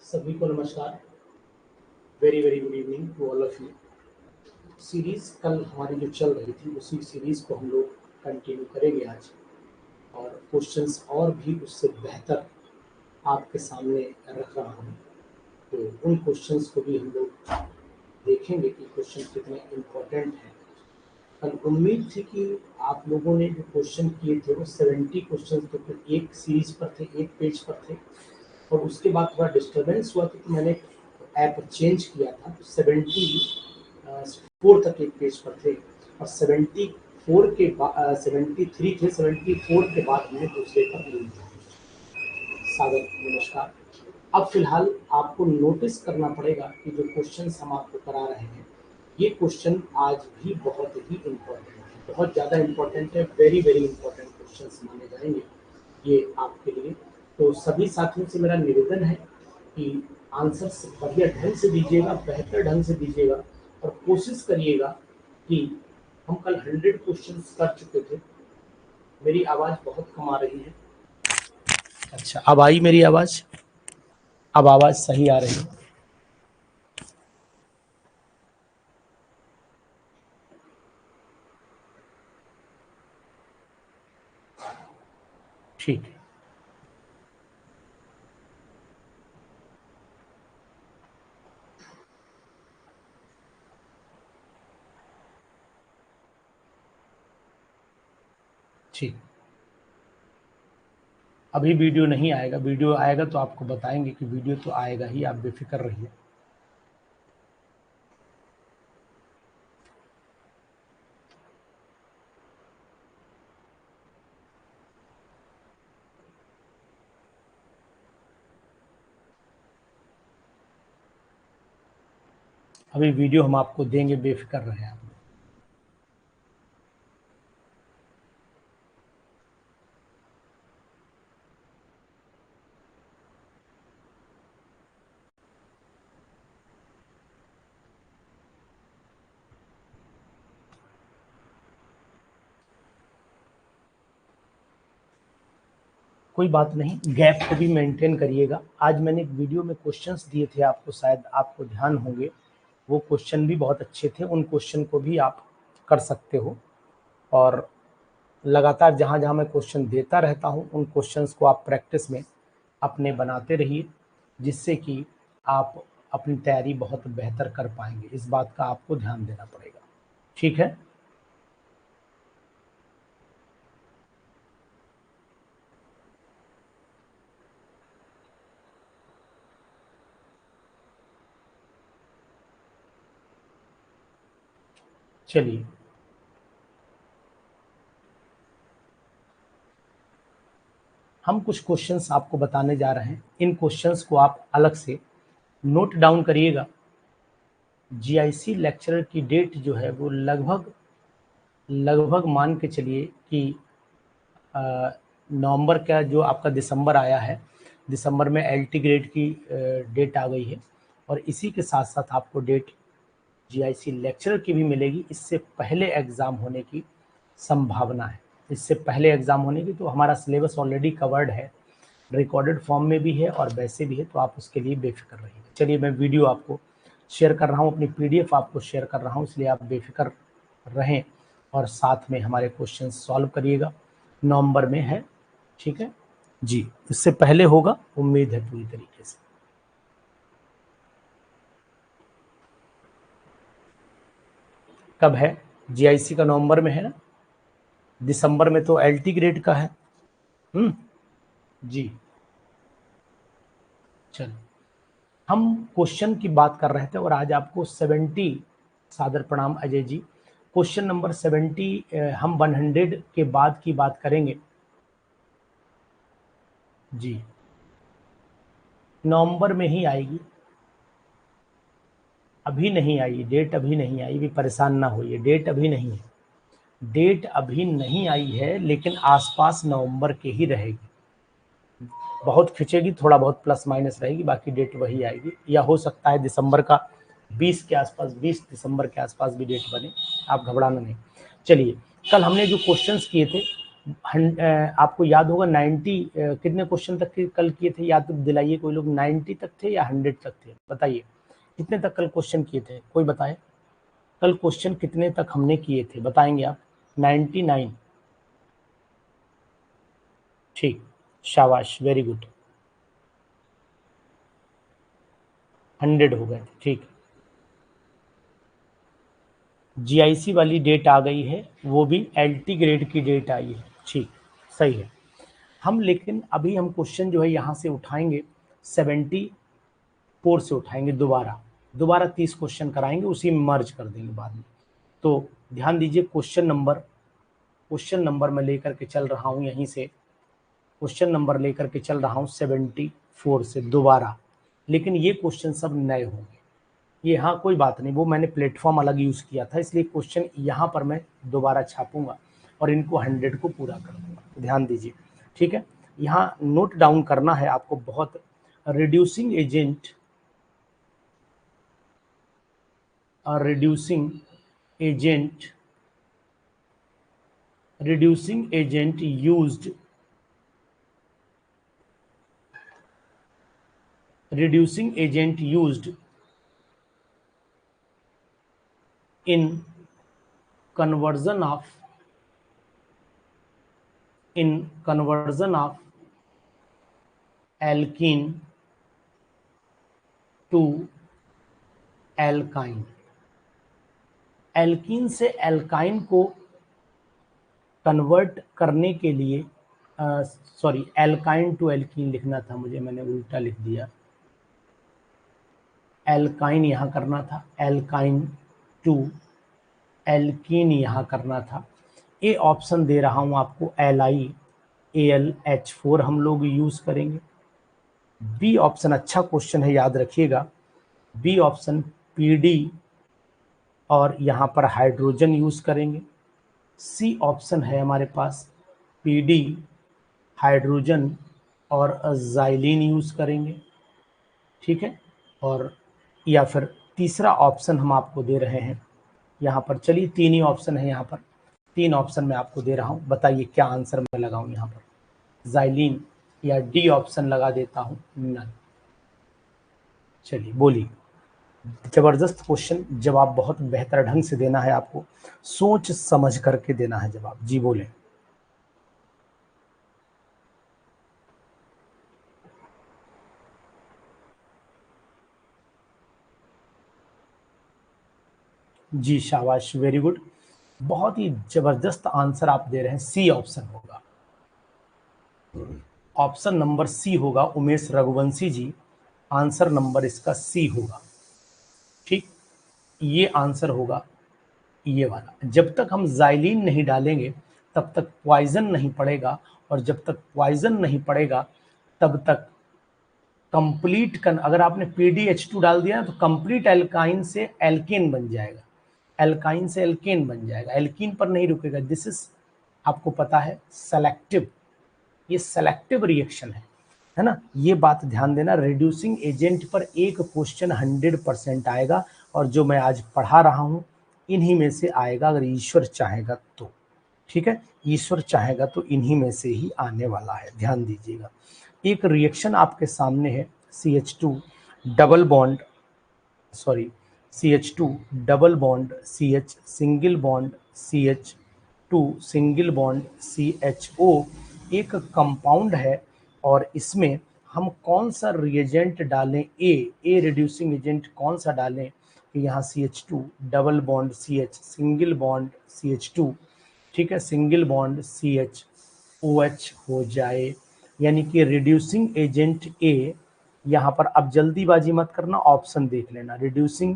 सभी को नमस्कार। Very very good evening to all of you. Series कल हमारी जो चल रही थी उसी सीरीज को हम लोग कंटिन्यू करेंगे आज, और क्वेश्चंस और भी उससे बेहतर आपके सामने रख रहा हूँ। तो उन क्वेश्चंस को भी हम लोग देखेंगे कि क्वेश्चन कितने इम्पोर्टेंट हैं। कल उम्मीद थी कि आप लोगों ने जो क्वेश्चन किए थे वो 70 क्वेश्चन थे, तो एक सीरीज पर थे, एक पेज पर थे, और उसके बाद थोड़ा डिस्टर्बेंस हुआ तो मैंने ऐप चेंज किया था। तो 74 तक एक पेज पर थे, और 74 के बाद 73 थे, 74 के बाद हमने दूसरे पर ले लिया। स्वागत, नमस्कार। अब फिलहाल आपको नोटिस करना पड़ेगा कि जो क्वेश्चंस हम आपको करा रहे हैं ये क्वेश्चन आज भी बहुत ही इम्पोर्टेंट है, बहुत ज़्यादा इम्पोर्टेंट है, वेरी वेरी इम्पोर्टेंट क्वेश्चंस माने जाएंगे ये आपके लिए। तो सभी साथियों से मेरा निवेदन है कि आंसर्स बढ़िया ढंग से दीजिएगा, बेहतर ढंग से दीजिएगा, और कोशिश करिएगा कि हम कल 100 क्वेश्चंस कर चुके थे। मेरी आवाज़ बहुत कम आ रही है। अच्छा, अब आई मेरी आवाज़? अब आवाज़ सही आ रही है? ठीक है। ठीक, अभी वीडियो नहीं आएगा, वीडियो आएगा तो आपको बताएंगे कि वीडियो तो आएगा ही, आप बेफिक्र रहिए। अभी वीडियो हम आपको देंगे, बेफिक्र रहे आप। कोई बात नहीं, गैप को भी मेंटेन करिएगा। आज मैंने एक वीडियो में क्वेश्चंस दिए थे आपको, शायद आपको ध्यान होंगे, वो क्वेश्चन भी बहुत अच्छे थे। उन क्वेश्चन को भी आप कर सकते हो, और लगातार जहाँ जहाँ मैं क्वेश्चन देता रहता हूँ उन क्वेश्चंस को आप प्रैक्टिस में अपने बनाते रहिए, जिससे कि आप अपनी तैयारी बहुत बेहतर कर पाएंगे। इस बात का आपको ध्यान देना पड़ेगा, ठीक है? चलिए, हम कुछ क्वेश्चंस आपको बताने जा रहे हैं। इन क्वेश्चंस को आप अलग से नोट डाउन करिएगा। जीआईसी लेक्चरर की डेट जो है वो लगभग मान के चलिए कि नवंबर का जो आपका दिसंबर आया है, दिसंबर में एलटी ग्रेड की डेट आ गई है, और इसी के साथ साथ आपको डेट जीआईसी लेक्चरर की भी मिलेगी। इससे पहले एग्ज़ाम होने की संभावना है, इससे पहले एग्ज़ाम होने की। तो हमारा सिलेबस ऑलरेडी कवर्ड है, रिकॉर्डेड फॉर्म में भी है और वैसे भी है, तो आप उसके लिए बेफिक्र रहिए। चलिए, मैं वीडियो आपको शेयर कर रहा हूँ, अपनी पीडीएफ आपको शेयर कर रहा हूँ, इसलिए आप बेफिक्र रहें और साथ में हमारे क्वेश्चन सॉल्व करिएगा। नवंबर में है, ठीक है जी, इससे पहले होगा, उम्मीद है पूरी तरीके से। कब है? जीआईसी का नवंबर में है ना, दिसंबर में तो एलटी ग्रेड का है। जी, चलिए, हम क्वेश्चन की बात कर रहे थे और आज आपको 70, सादर प्रणाम अजय जी, क्वेश्चन नंबर 70 हम 100 के बाद की बात करेंगे जी। नवंबर में ही आएगी, अभी नहीं आई डेट, अभी नहीं आई, भी परेशान ना होइए, डेट अभी नहीं है, डेट अभी नहीं आई है, लेकिन आसपास नवंबर के ही रहेगी। बहुत खिंचेगी, थोड़ा बहुत प्लस माइनस रहेगी, बाकी डेट वही आएगी। या हो सकता है दिसंबर का 20 के आसपास, 20 दिसंबर के आसपास भी डेट बने, आप घबराना नहीं। चलिए, कल हमने जो क्वेश्चंस किए थे आपको याद होगा 90 कितने क्वेश्चन तक के कल किए थे, याद दिलाइए कोई लोग। 90 तक थे या 100 तक थे, बताइए कितने तक कल क्वेश्चन किए थे, कोई बताए कल क्वेश्चन कितने तक हमने किए थे, बताएंगे आप। 99, ठीक, शाबाश, वेरी गुड। 100 हो गए थे, ठीक। जीआईसी वाली डेट आ गई है, वो भी एलटी ग्रेड की डेट आई है, ठीक, सही है। हम लेकिन अभी हम क्वेश्चन जो है यहाँ से उठाएंगे 74 से उठाएंगे, दोबारा 30 क्वेश्चन कराएंगे, उसी में मर्ज कर देंगे बाद में। तो ध्यान दीजिए, क्वेश्चन नंबर मैं लेकर के चल रहा हूँ यहीं से, क्वेश्चन नंबर लेकर के चल रहा हूँ 74 से दोबारा, लेकिन ये क्वेश्चन सब नए होंगे। ये हाँ कोई बात नहीं, वो मैंने प्लेटफॉर्म अलग यूज़ किया था, इसलिए क्वेश्चन यहाँ पर मैं दोबारा छापूंगा और इनको 100 को पूरा कर दूंगा। ध्यान दीजिए, ठीक है। यहाँ नोट डाउन करना है आपको बहुत। Reducing agent used in conversion of alkene to alkyne। Alkene से एल्काइन को कन्वर्ट करने के लिए, सॉरी, एल्काइन टू एल्कीन लिखना था मुझे, मैंने उल्टा लिख दिया। एल्काइन यहाँ करना था, एल्काइन टू एल्कीन यहाँ करना था। ए ऑप्शन दे रहा हूँ आपको, AlH4 हम लोग यूज़ करेंगे। बी ऑप्शन अच्छा क्वेश्चन है, याद रखिएगा। बी ऑप्शन PD और यहाँ पर हाइड्रोजन यूज़ करेंगे। सी ऑप्शन है हमारे पास PD, हाइड्रोजन और ज़ाइलिन यूज़ करेंगे, ठीक है। और या फिर तीसरा ऑप्शन हम आपको दे रहे हैं यहाँ पर, चलिए 3 ही ऑप्शन है यहाँ पर, 3 ऑप्शन मैं आपको दे रहा हूँ, बताइए क्या आंसर मैं लगाऊँ यहाँ पर, ज़ाइलिन या डी ऑप्शन लगा देता हूँ, नन। चलिए बोलिए, जबरदस्त क्वेश्चन, जवाब बहुत बेहतर ढंग से देना है आपको, सोच समझ करके देना है जवाब, जी बोले। जी शाबाश, वेरी गुड, बहुत ही जबरदस्त आंसर आप दे रहे हैं। सी ऑप्शन होगा, ऑप्शन नंबर सी होगा उमेश रघुवंशी जी, आंसर नंबर इसका सी होगा, ठीक। ये आंसर होगा ये वाला। जब तक हम ज़ाइलिन नहीं डालेंगे तब तक पॉइजन नहीं पड़ेगा, और जब तक पॉइजन नहीं पड़ेगा तब तक कंप्लीट अगर आपने PDH2 डाल दिया तो कंप्लीट एल्काइन से एल्केन बन जाएगा, एल्काइन से एल्केन बन जाएगा, एल्कीन पर नहीं रुकेगा। दिस इज, आपको पता है, सेलेक्टिव, ये सेलेक्टिव रिएक्शन है ना। ये बात ध्यान देना, रिड्यूसिंग एजेंट पर एक क्वेश्चन 100% आएगा, और जो मैं आज पढ़ा रहा हूँ इन्हीं में से आएगा, अगर ईश्वर चाहेगा तो, ठीक है। ईश्वर चाहेगा तो इन्हीं में से ही आने वाला है, ध्यान दीजिएगा। एक रिएक्शन आपके सामने है, CH2 double bond, sorry, CH2 double bond CH single bond CH2 single bond CHO, एक कंपाउंड है, और इसमें हम कौन सा रिएजेंट डालें, ए रिड्यूसिंग एजेंट कौन सा डालें कि यहाँ CH2 double bond CH single bond CH2, ठीक है, सिंगल बॉन्ड CHOH हो जाए, यानी कि रिड्यूसिंग एजेंट ए। यहाँ पर अब जल्दीबाजी मत करना, ऑप्शन देख लेना। Reducing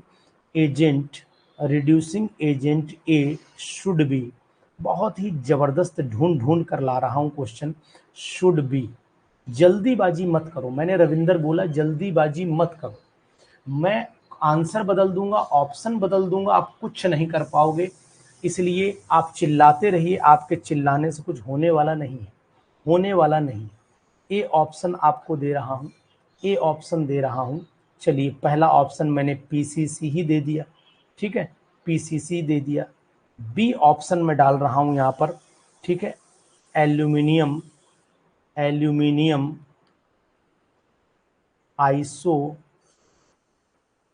agent A should be, बहुत ही जबरदस्त ढूंढ ढूंढ कर ला रहा हूँ क्वेश्चन, शुड बी। जल्दीबाजी मत करो, मैंने रविंदर बोला जल्दीबाजी मत करो, मैं आंसर बदल दूंगा, ऑप्शन बदल दूंगा, आप कुछ नहीं कर पाओगे, इसलिए आप चिल्लाते रहिए, आपके चिल्लाने से कुछ होने वाला नहीं है, होने वाला नहीं। ए ऑप्शन आपको दे रहा हूँ, ए ऑप्शन दे रहा हूँ। चलिए पहला ऑप्शन मैंने PCC ही दे दिया, ठीक है, PCC दे दिया। बी ऑप्शन में डाल रहा हूँ यहाँ पर, ठीक है, एल्यूमिनियम आइसो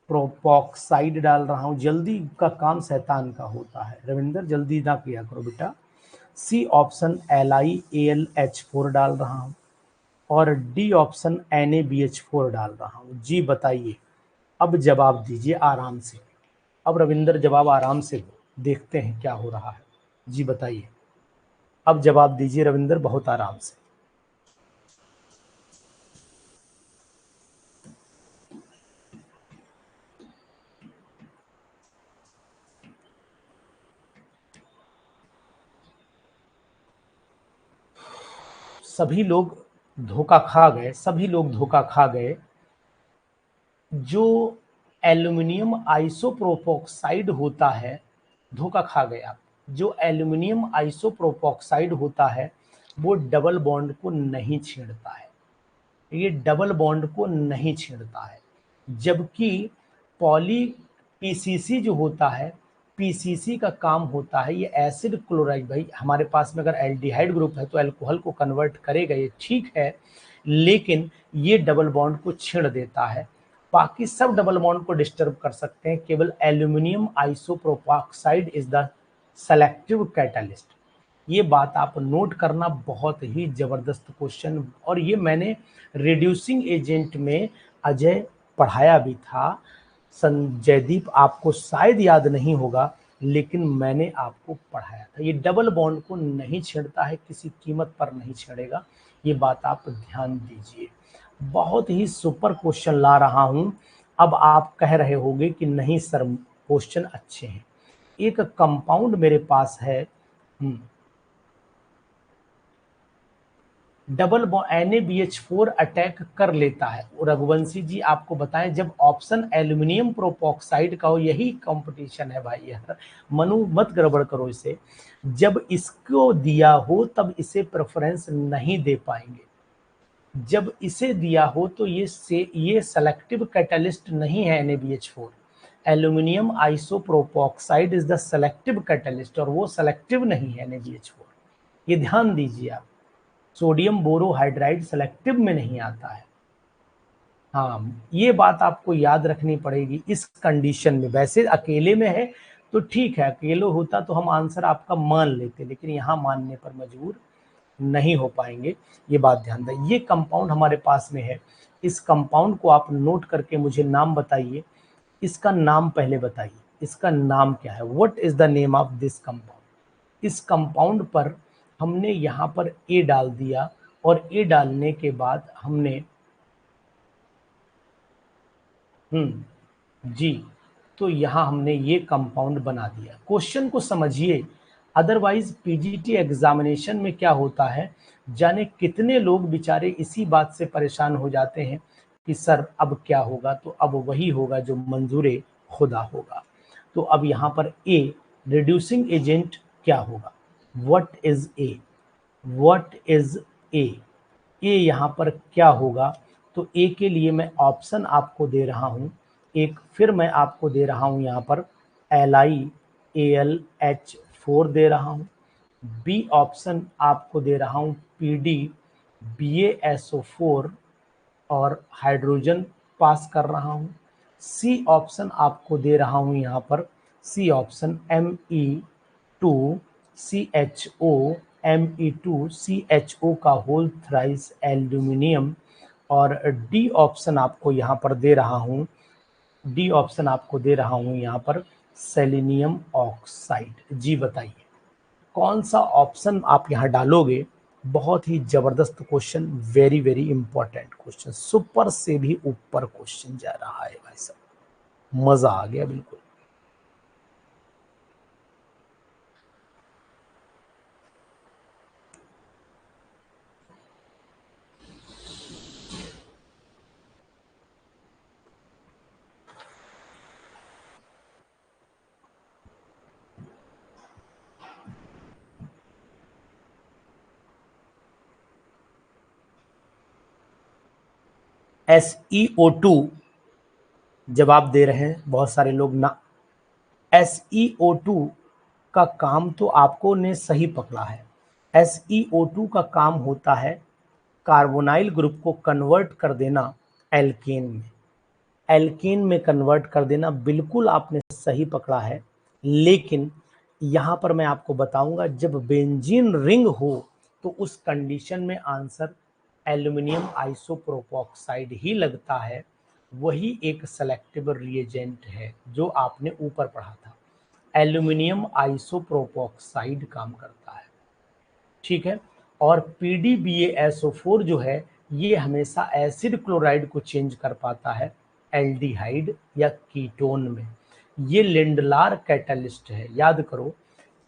प्रोपॉक्साइड डाल रहा हूं। जल्दी का काम शैतान का होता है रविंदर, जल्दी ना किया करो बेटा। सी ऑप्शन LiAlH4 डाल रहा हूं और डी ऑप्शन NaBH4 डाल रहा हूं। जी बताइए, अब जवाब दीजिए आराम से। अब रविंदर जवाब आराम से दो, देखते हैं क्या हो रहा है। जी बताइए, अब जवाब दीजिए रविंदर बहुत आराम से। सभी लोग धोखा खा गए, सभी लोग धोखा खा गए। जो एल्यूमिनियम आइसोप्रोपोक्साइड होता है, धोखा खा गए आप। जो एल्यूमिनियम आइसोप्रोपोक्साइड होता है वो डबल बॉन्ड को नहीं छेड़ता है, ये डबल बॉन्ड को नहीं छेड़ता है। जबकि पॉली पीसीसी जो होता है, पीसीसी का काम होता है ये एसिड क्लोराइड, भाई हमारे पास में अगर एल्डिहाइड ग्रुप है तो अल्कोहल को कन्वर्ट करेगा, ये ठीक है, लेकिन ये डबल बॉन्ड को छेड़ देता है। बाकी सब डबल बॉन्ड को डिस्टर्ब कर सकते हैं, केवल aluminium isopropoxide is the selective catalyst. ये बात आप नोट करना, बहुत ही जबरदस्त क्वेश्चन। और ये मैंने रिड्यूसिंग एजेंट में अजय पढ़ाया भी था। जयदीप आपको शायद याद नहीं होगा, लेकिन मैंने आपको पढ़ाया था। ये डबल बॉन्ड को नहीं छेड़ता है, किसी कीमत पर नहीं छेड़ेगा, ये बात आप ध्यान दीजिए। बहुत ही सुपर क्वेश्चन ला रहा हूं। अब आप कह रहे होंगे कि नहीं सर क्वेश्चन अच्छे हैं। एक कंपाउंड मेरे पास है, डबल NaBH4 अटैक कर लेता है। रघुवंशी जी आपको बताएं, जब ऑप्शन एल्यूमिनियम प्रोपॉक्साइड का हो, यही कंपटीशन है भाई यार, मनु मत गड़बड़ करो इसे। जब इसको दिया हो तब इसे प्रेफरेंस नहीं दे पाएंगे, जब इसे दिया हो तो ये सेलेक्टिव कैटलिस्ट नहीं है NaBH4। Aluminium isopropoxide is the selective catalyst और वो सेलेक्टिव नहीं है NaBH4, ये ध्यान दीजिए आप। सोडियम बोरोहाइड्राइड सेलेक्टिव में नहीं आता है। हाँ, ये बात आपको याद रखनी पड़ेगी इस कंडीशन में। वैसे अकेले में है तो ठीक है, अकेले होता तो हम आंसर आपका मान लेते, लेकिन यहाँ मानने पर मजबूर नहीं हो पाएंगे, ये बात ध्यान दें। ये कंपाउंड हमारे पास में है, इस कंपाउंड को आप नोट करके मुझे नाम बताइए। इसका नाम पहले बताइए, इसका नाम क्या है? What is the name of this compound? इस कंपाउंड पर हमने यहाँ पर ए डाल दिया और ए डालने के बाद हमने जी, तो यहाँ हमने ये कंपाउंड बना दिया। क्वेश्चन को समझिए, अदरवाइज पीजीटी एग्जामिनेशन में क्या होता है, जाने कितने लोग बेचारे इसी बात से परेशान हो जाते हैं कि सर अब क्या होगा, तो अब वही होगा जो मंजूरे खुदा होगा। तो अब यहाँ पर ए रिड्यूसिंग एजेंट क्या होगा? What is A? What is A? A यहाँ पर क्या होगा? तो ए के लिए मैं ऑप्शन आपको दे रहा हूं, एक फिर मैं आपको दे रहा हूं यहाँ पर LiAlH4 दे रहा हूं। बी ऑप्शन आपको दे रहा हूं PdBaSO4 और हाइड्रोजन पास कर रहा हूं। सी ऑप्शन आपको दे रहा हूं यहाँ पर, सी ऑप्शन Me2CHO का होल थ्राइस एल्यूमिनियम। और डी ऑप्शन आपको यहाँ पर दे रहा हूँ, डी ऑप्शन आपको दे रहा हूँ यहाँ पर सेलेनियम ऑक्साइड। जी बताइए कौन सा ऑप्शन आप यहाँ डालोगे? बहुत ही जबरदस्त question, very very important question, super से भी ऊपर क्वेश्चन जा रहा है भाई साहब, मजा आ गया बिल्कुल। SeO2 जवाब दे रहे हैं बहुत सारे लोग ना। SeO2 का काम तो आपको ने सही पकड़ा है। SeO2 का काम होता है कार्बोनाइल ग्रुप को कन्वर्ट कर देना एल्केन में, एल्केन में कन्वर्ट कर देना। बिल्कुल आपने सही पकड़ा है, लेकिन यहाँ पर मैं आपको बताऊंगा जब बेंजीन रिंग हो तो उस कंडीशन में आंसर एल्यूमिनियम आइसोप्रोपॉक्साइड ही लगता है। वही एक सेलेक्टिव रिएजेंट है जो आपने ऊपर पढ़ा था, एल्यूमिनियम आइसोप्रोपॉक्साइड काम करता है, ठीक है। और PDBaSO4 जो है ये हमेशा एसिड क्लोराइड को चेंज कर पाता है एल्डिहाइड या कीटोन में। ये लेंडलार कैटलिस्ट है, याद करो।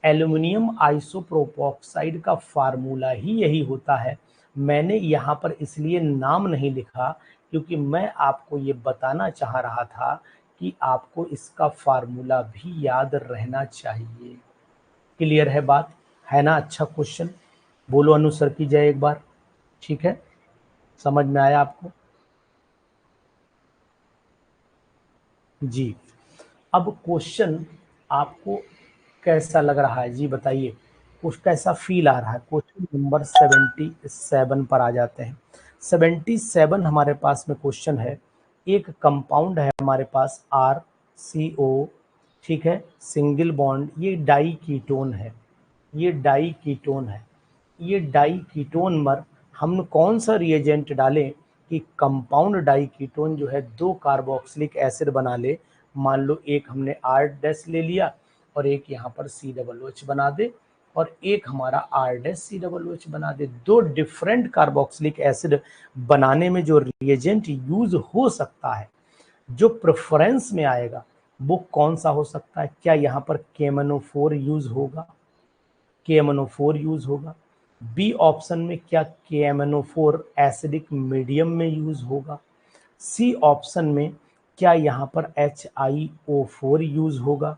एल्यूमिनियम आइसोप्रोपॉक्साइड का फार्मूला ही यही होता है। मैंने यहाँ पर इसलिए नाम नहीं लिखा क्योंकि मैं आपको ये बताना चाह रहा था कि आपको इसका फार्मूला भी याद रहना चाहिए। क्लियर है बात, है ना? अच्छा क्वेश्चन, बोलो अनुसर की जय एक बार, ठीक है, समझ में आया आपको? जी, अब क्वेश्चन आपको कैसा लग रहा है जी बताइए, कुछ कैसा फील आ रहा है? क्वेश्चन नंबर 77 पर आ जाते हैं। 77 हमारे पास में क्वेश्चन है। एक कंपाउंड है हमारे पास RCO, ठीक है, सिंगल बॉन्ड, ये डाई कीटोन है, ये डाई कीटोन है। ये डाई कीटोन पर हम कौन सा रिएजेंट डालें कि कंपाउंड डाई कीटोन जो है दो कार्बोक्सिलिक एसिड बना ले। मान लो एक हमने R डैश ले लिया और एक यहाँ पर COOH बना दे, और एक हमारा R डैश COOH बना दे। दो डिफरेंट कार्बोक्सिलिक एसिड बनाने में जो रिएजेंट यूज हो सकता है, जो प्रेफरेंस में आएगा, वो कौन सा हो सकता है? क्या यहाँ पर KMnO4 यूज होगा? KMnO4 यूज होगा। बी ऑप्शन में क्या KMnO4 एसिडिक मीडियम में यूज होगा? सी ऑप्शन में क्या यहाँ पर HiO4 यूज होगा?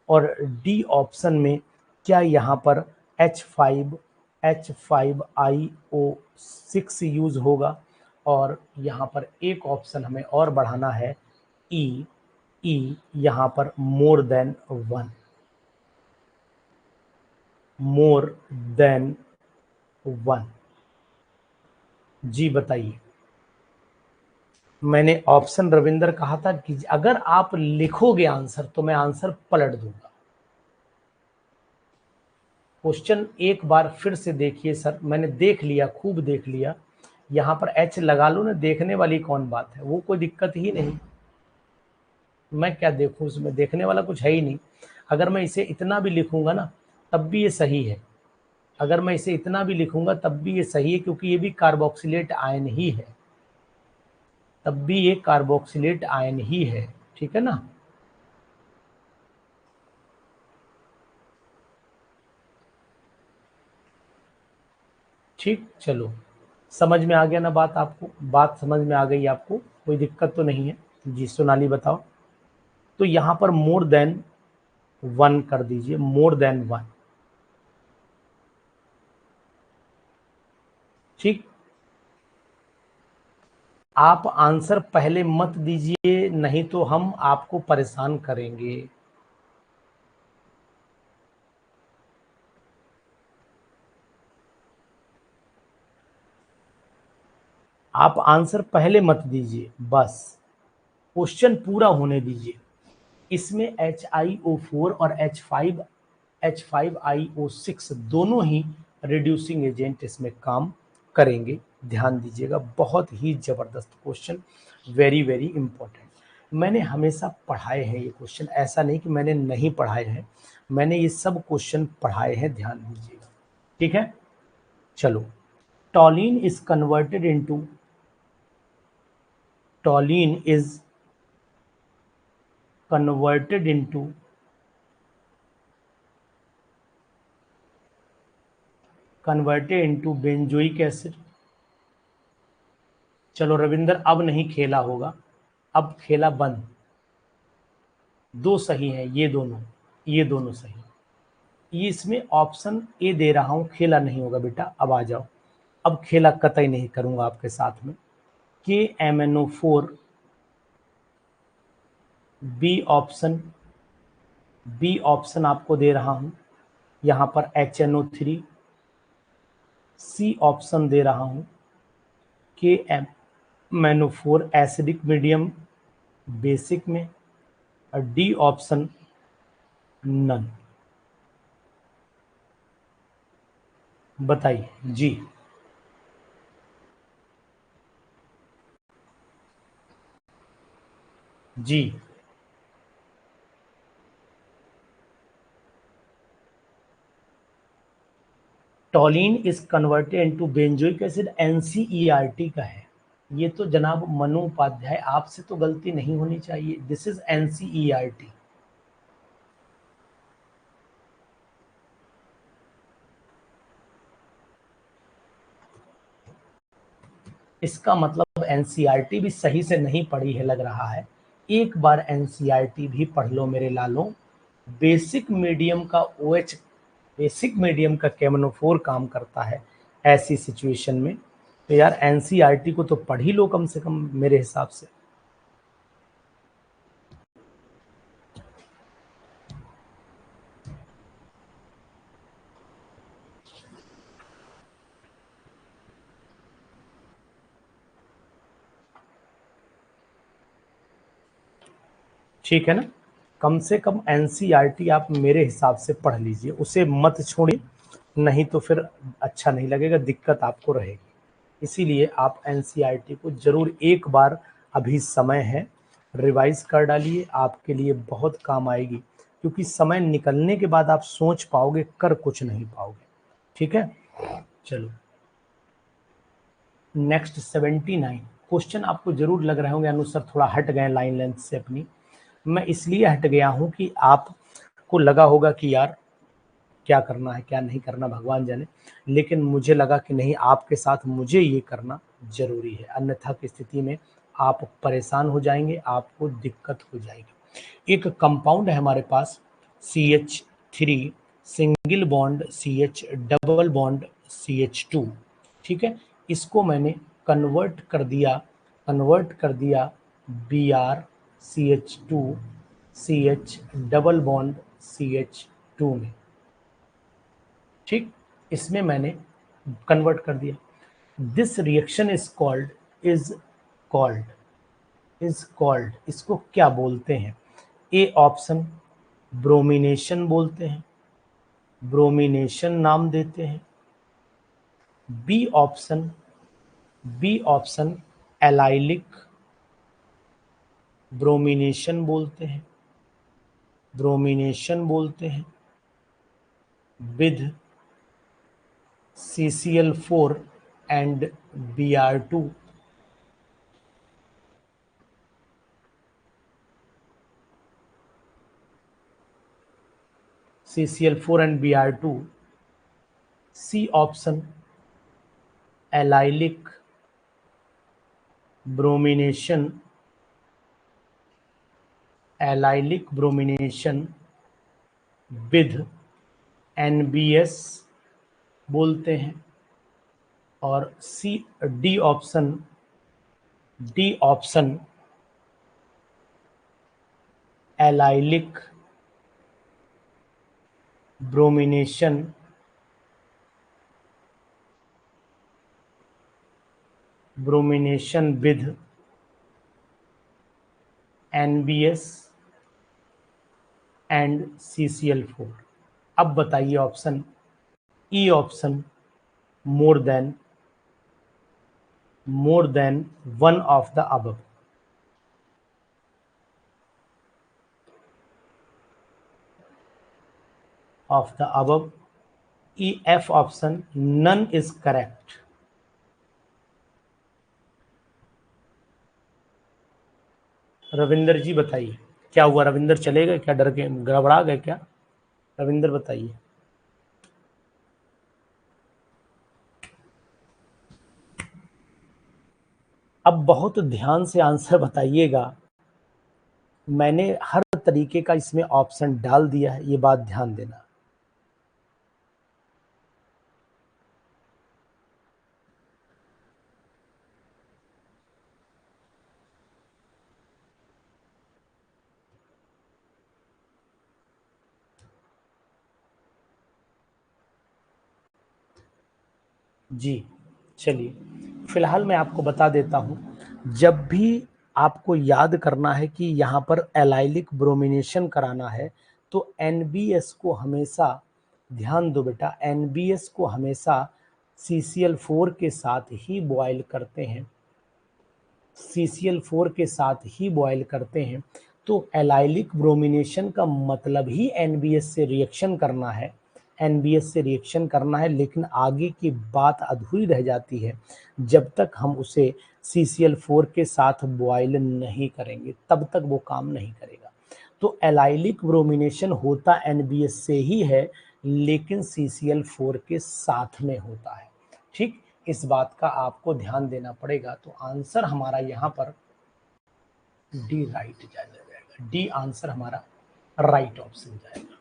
और डी ऑप्शन में क्या यहाँ पर H5IO6 यूज होगा? और यहाँ पर एक ऑप्शन हमें और बढ़ाना है, ई, यहाँ पर more than one, more than one. जी बताइए। मैंने ऑप्शन रविंदर कहा था कि अगर आप लिखोगे आंसर तो मैं आंसर पलट दूंगा। क्वेश्चन एक बार फिर से देखिए सर, मैंने देख लिया, खूब देख लिया। यहाँ पर H लगा लो ना, देखने वाली कौन बात है, वो कोई दिक्कत ही नहीं। मैं क्या देखूं, उसमें देखने वाला कुछ है ही नहीं। अगर मैं इसे इतना भी लिखूंगा ना तब भी ये सही है, अगर मैं इसे इतना भी लिखूंगा तब भी ये सही है, क्योंकि ये भी कार्बोक्सिलेट आयन ही है, तब भी ये कार्बोक्सिलेट आयन ही है, ठीक है ना। ठीक, चलो, समझ में आ गया ना बात आपको? बात समझ में आ गई आपको, कोई दिक्कत तो नहीं है? जी सोनाली बताओ। तो यहाँ पर मोर देन वन कर दीजिए, मोर देन वन, ठीक। आप आंसर पहले मत दीजिए, नहीं तो हम आपको परेशान करेंगे। आप आंसर पहले मत दीजिए, बस क्वेश्चन पूरा होने दीजिए। इसमें HiO4 और H5IO6 दोनों ही रिड्यूसिंग एजेंट इसमें काम करेंगे। ध्यान दीजिएगा, बहुत ही जबरदस्त क्वेश्चन, वेरी वेरी इंपॉर्टेंट। मैंने हमेशा पढ़ाए हैं ये क्वेश्चन, ऐसा नहीं कि मैंने नहीं पढ़ाए हैं, मैंने ये सब क्वेश्चन पढ़ाए हैं, ध्यान दीजिएगा, ठीक है। चलो, टॉलिन is converted into, टॉलिन is converted into benzoic acid. चलो रविंदर, अब नहीं खेला होगा, अब खेला बंद। दो सही है, ये दोनों, ये दोनों सही। ये इसमें ऑप्शन ए दे रहा हूं, खेला नहीं होगा बेटा, अब आ जाओ। अब खेला कतई नहीं करूंगा आपके साथ में। KMnO4, B option, B option आपको दे रहा हूं। यहाँ पर HNO3, सी ऑप्शन दे रहा हूं के एम मैनोफोर एसिडिक मीडियम बेसिक में, और डी ऑप्शन नन। बताइए जी। जी, toluene is converted into benzoic acid, NCERT का है। ये तो जनाब मनु उपाध्याय आपसे तो गलती नहीं होनी चाहिए, दिस इज एनसीईआरटी। इसका मतलब एनसीईआरटी भी सही से नहीं पढ़ी है लग रहा है। एक बार एनसीईआरटी भी पढ़ लो मेरे लालों। बेसिक मीडियम का ओएच, बेसिक मीडियम का केमनोफोर काम करता है ऐसी सिचुएशन में। तो यार एनसीईआरटी को तो पढ़ ही लो कम से कम मेरे हिसाब से। ठीक है ना, कम से कम एनसीईआरटी आप मेरे हिसाब से पढ़ लीजिए, उसे मत छोड़िए, नहीं तो फिर अच्छा नहीं लगेगा, दिक्कत आपको रहेगी। इसीलिए आप एनसीईआरटी को जरूर एक बार, अभी समय है, रिवाइज कर डालिए, आपके लिए बहुत काम आएगी, क्योंकि समय निकलने के बाद आप सोच पाओगे, कर कुछ नहीं पाओगे। ठीक है, चलो नेक्स्ट 79 क्वेश्चन। आपको जरूर लग रहे होंगे अनुसार थोड़ा हट गए लाइन लेंथ से अपनी। मैं इसलिए हट गया हूं कि आपको लगा होगा कि यार क्या करना है क्या नहीं करना भगवान जाने, लेकिन मुझे लगा कि नहीं, आपके साथ मुझे ये करना जरूरी है, अन्यथा की स्थिति में आप परेशान हो जाएंगे, आपको दिक्कत हो जाएगी। एक कंपाउंड है हमारे पास CH3 single bond CH double bond CH2। ठीक है, इसको मैंने कन्वर्ट कर दिया BrCH2 CH double bond CH2 में। ठीक, इसमें मैंने कन्वर्ट कर दिया। This reaction is called called इसको क्या बोलते हैं? ए ऑप्शन ब्रोमिनेशन बोलते हैं, ब्रोमिनेशन नाम देते हैं। बी ऑप्शन एलाइलिक ब्रोमिनेशन बोलते हैं, ब्रोमिनेशन बोलते हैं with CCl4 and Br2। CCl4 and Br2। C option allylic bromination, allylic bromination with NBS बोलते हैं। और D option allylic bromination with NBS and CCl4। अब बताइए option E option more than one of the above. E F option none is correct. Ravinder ji बताइए क्या हुआ, रविंदर चले गए क्या, डर के गड़बड़ा गए क्या? रविंदर बताइए। अब बहुत ध्यान से आंसर बताइएगा, मैंने हर तरीके का इसमें ऑप्शन डाल दिया है, ये बात ध्यान देना। जी, चलिए फिलहाल मैं आपको बता देता हूँ, जब भी आपको याद करना है कि यहाँ पर एलाइलिक ब्रोमिनेशन कराना है, तो एनबीएस को हमेशा ध्यान दो बेटा, एनबीएस को हमेशा CCl4 के साथ ही बॉयल करते हैं, CCl4 के साथ ही बॉयल करते हैं। तो एलाइलिक ब्रोमिनेशन का मतलब ही एनबीएस से रिएक्शन करना है, एनबीएस से रिएक्शन करना है, लेकिन आगे की बात अधूरी रह जाती है जब तक हम उसे CCl4 के साथ बॉयल नहीं करेंगे, तब तक वो काम नहीं करेगा। तो एलाइलिक ब्रोमिनेशन होता एनबीएस से ही है, लेकिन CCl4 के साथ में होता है। ठीक, इस बात का आपको ध्यान देना पड़ेगा। तो आंसर हमारा यहाँ पर डी राइट जाएगा, डी आंसर हमारा राइट ऑप्शन जाएगा,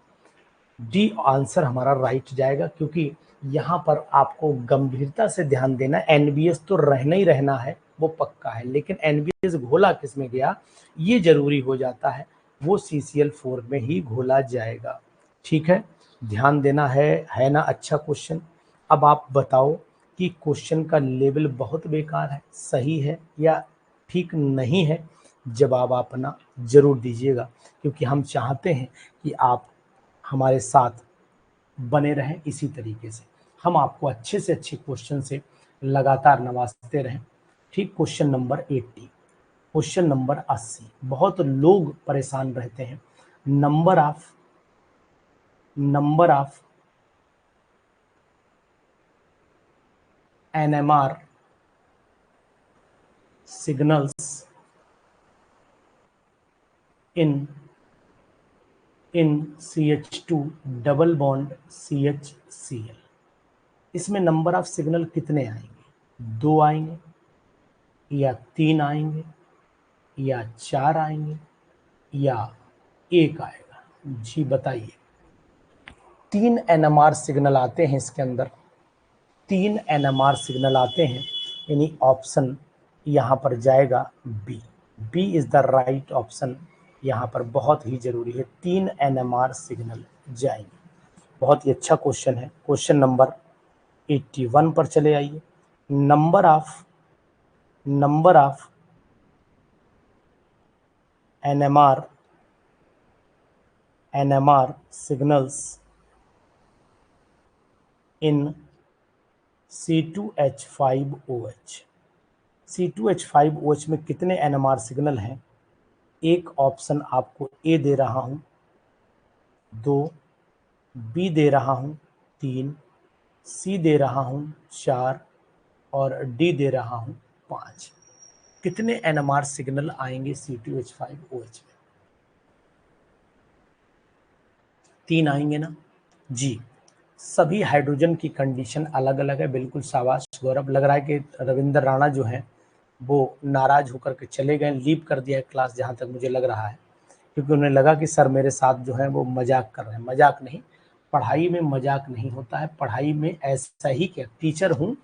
डी आंसर हमारा राइट जाएगा, क्योंकि यहाँ पर आपको गंभीरता से ध्यान देना, एनबीएस तो रहना ही रहना है, वो पक्का है, लेकिन एनबीएस घोला किस में गया ये जरूरी हो जाता है, वो CCl4 में ही घोला जाएगा। ठीक है, ध्यान देना है ना। अच्छा क्वेश्चन। अब आप बताओ कि क्वेश्चन का लेवल बहुत बेकार है, सही है या ठीक नहीं है। जवाब अपना जरूर दीजिएगा, क्योंकि हम चाहते हैं कि आप हमारे साथ बने रहें इसी तरीके से, हम आपको अच्छे से अच्छे क्वेश्चन से लगातार नवाजते रहें। ठीक, क्वेश्चन नंबर 80, क्वेश्चन नंबर 80, बहुत लोग परेशान रहते हैं। Number of NMR signals in CH2 double bond CHCl, इसमें नंबर ऑफ सिग्नल कितने आएंगे? 2 आएंगे या 3 आएंगे या 4 आएंगे या 1 आएगा? जी बताइए। 3 NMR सिग्नल आते हैं इसके अंदर, 3 NMR सिग्नल आते हैं, यानी ऑप्शन यहाँ पर जाएगा B, B is the right option, यहाँ पर बहुत ही जरूरी है, 3 NMR सिग्नल जाएंगे। बहुत ही अच्छा क्वेश्चन है। क्वेश्चन नंबर 81 पर चले आइए। Number of NMR signals in C2H5OH, C2H5OH में कितने NMR सिग्नल हैं? एक ऑप्शन आपको ए दे रहा हूं, 2, बी दे रहा हूं, 3, सी दे रहा हूं, 4 और डी दे रहा हूं, 5। कितने NMR सिग्नल आएंगे C2H5OH में? 3 आएंगे ना जी। सभी हाइड्रोजन की कंडीशन अलग अलग है। बिल्कुल शाबाश गौरव, लग रहा है कि रविंद्र राणा जो है वो नाराज होकर के चले गए, लीव कर दिया है क्लास, जहाँ तक मुझे लग रहा है, क्योंकि उन्हें लगा कि सर मेरे साथ जो है वो मजाक कर रहे हैं। मजाक नहीं, पढ़ाई में मजाक नहीं होता है, पढ़ाई में ऐसा ही, क्या टीचर हूँ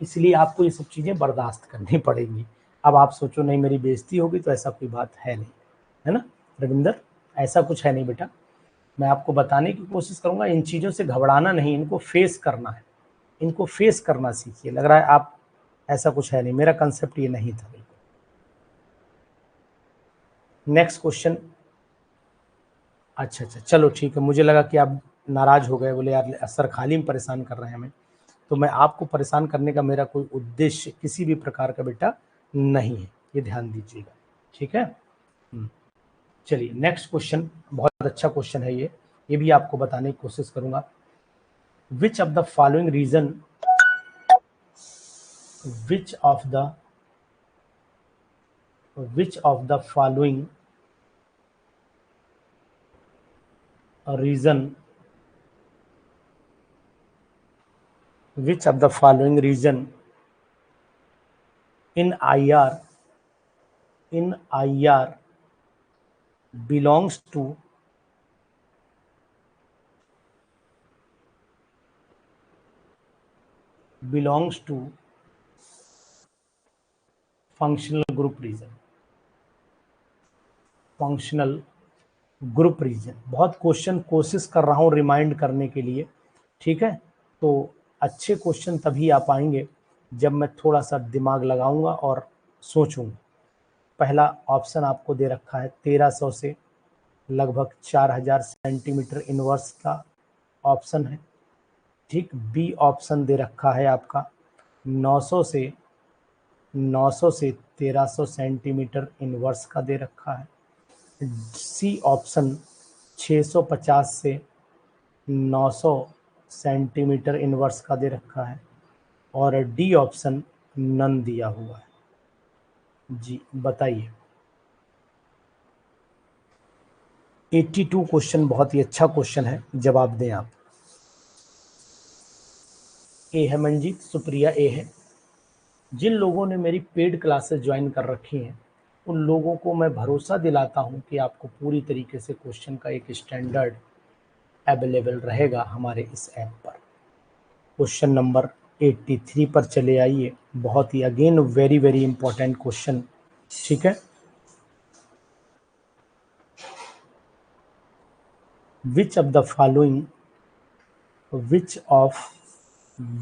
इसलिए आपको ये सब चीज़ें बर्दाश्त करनी पड़ेंगी। अब आप सोचो नहीं मेरी बेइज्जती होगी, तो ऐसा कोई बात है नहीं, है ना रविंदर, ऐसा कुछ है नहीं बेटा। मैं आपको बताने की कोशिश करूंगा, इन चीज़ों से घबराना नहीं, इनको फेस करना है, इनको फेस करना सीखिए। लग रहा है आप, ऐसा कुछ है नहीं, मेरा कंसेप्ट ये नहीं था बिल्कुल। Next question. अच्छा चलो ठीक है, मुझे लगा कि आप नाराज हो गए, बोले यार सर खाली में परेशान कर रहे हैं हमें, तो मैं आपको परेशान करने का मेरा कोई उद्देश्य किसी भी प्रकार का बेटा नहीं है, ये ध्यान दीजिएगा। ठीक है, चलिए नेक्स्ट क्वेश्चन, बहुत अच्छा क्वेश्चन है ये भी आपको बताने की कोशिश करूंगा। Which of the following reason, which of the following reason in IR belongs to functional group region? Functional group region, बहुत क्वेश्चन कोशिश कर रहा हूँ रिमाइंड करने के लिए, ठीक है। तो अच्छे क्वेश्चन तभी आ पाएंगे जब मैं थोड़ा सा दिमाग लगाऊंगा और सोचूंगा। पहला ऑप्शन आपको दे रखा है 1300 से लगभग 4000 सेंटीमीटर इनवर्स का ऑप्शन है। ठीक, बी ऑप्शन दे रखा है आपका 900 से 1300 सेंटीमीटर इनवर्स का दे रखा है। सी ऑप्शन 650 से 900 सेंटीमीटर इनवर्स का दे रखा है। और डी ऑप्शन नन दिया हुआ है। जी बताइए। 82 क्वेश्चन बहुत ही अच्छा क्वेश्चन है, जवाब दें आप। ए है मंजीत, सुप्रिया ए है। जिन लोगों ने मेरी पेड क्लासेस ज्वाइन कर रखी हैं उन लोगों को मैं भरोसा दिलाता हूं कि आपको पूरी तरीके से क्वेश्चन का एक स्टैंडर्ड अवेलेबल रहेगा हमारे इस ऐप पर। क्वेश्चन नंबर 83 पर चले आइए। बहुत ही again very very important question. ठीक है, which of the following which of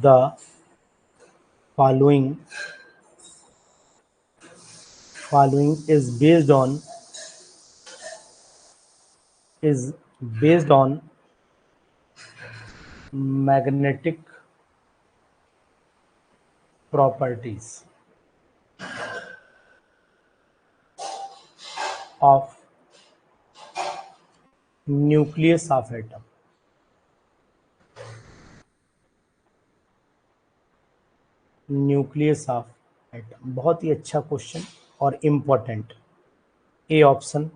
the following is based on magnetic properties of nucleus of atom। Nucleus of atom, बहुत ही अच्छा क्वेश्चन और इम्पोर्टेंट। ए ऑप्शन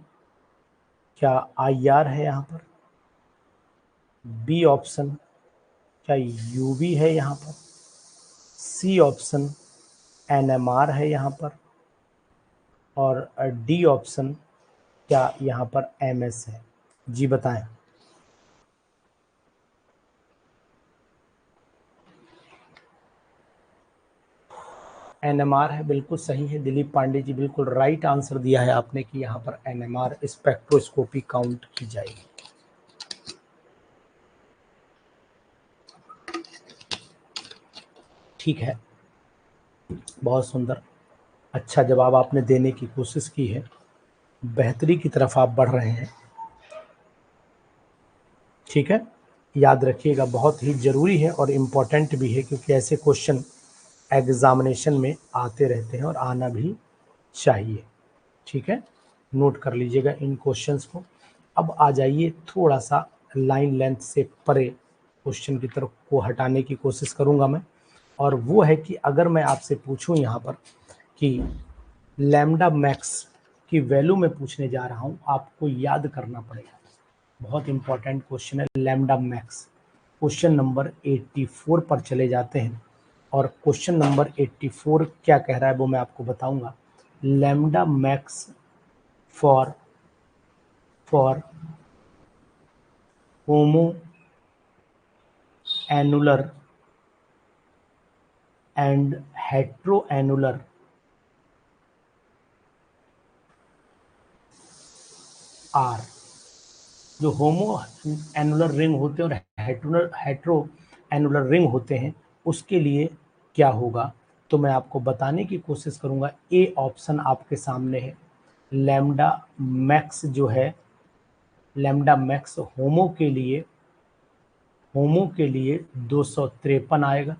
क्या IR है यहाँ पर? बी ऑप्शन क्या UV है यहाँ पर? सी ऑप्शन NMR है यहाँ पर? और डी ऑप्शन क्या यहाँ पर MS है? जी बताएं। NMR है, बिल्कुल सही है। दिलीप पांडे जी बिल्कुल राइट आंसर दिया है आपने कि यहाँ पर NMR स्पेक्ट्रोस्कोपी काउंट की जाएगी। ठीक है, बहुत सुंदर, अच्छा जवाब आपने देने की कोशिश की है। बेहतरी की तरफ आप बढ़ रहे हैं। ठीक है, याद रखिएगा, बहुत ही ज़रूरी है और इम्पोर्टेंट भी है, क्योंकि ऐसे क्वेश्चन एग्जामिनेशन में आते रहते हैं और आना भी चाहिए। ठीक है, नोट कर लीजिएगा इन क्वेश्चंस को। अब आ जाइए, थोड़ा सा लाइन लेंथ से परे क्वेश्चन की तरफ को हटाने की कोशिश करूंगा मैं। और वो है कि अगर मैं आपसे पूछूं यहाँ पर कि लैम्डा मैक्स की वैल्यू में पूछने जा रहा हूँ, आपको याद करना पड़ेगा। बहुत इंपॉर्टेंट क्वेश्चन है लैम्डा मैक्स। क्वेश्चन नंबर 84 पर चले जाते हैं और क्वेश्चन नंबर 84 क्या कह रहा है वो मैं आपको बताऊंगा। Lambda max for homo annular and hetero annular are. जो होमो एनुलर रिंग होते हैं और हेट्रो एनुलर रिंग होते हैं, उसके लिए क्या होगा, तो मैं आपको बताने की कोशिश करूंगा। ए ऑप्शन आपके सामने है। लैम्डा मैक्स जो है, लैम्डा मैक्स होमो के लिए 253 आएगा।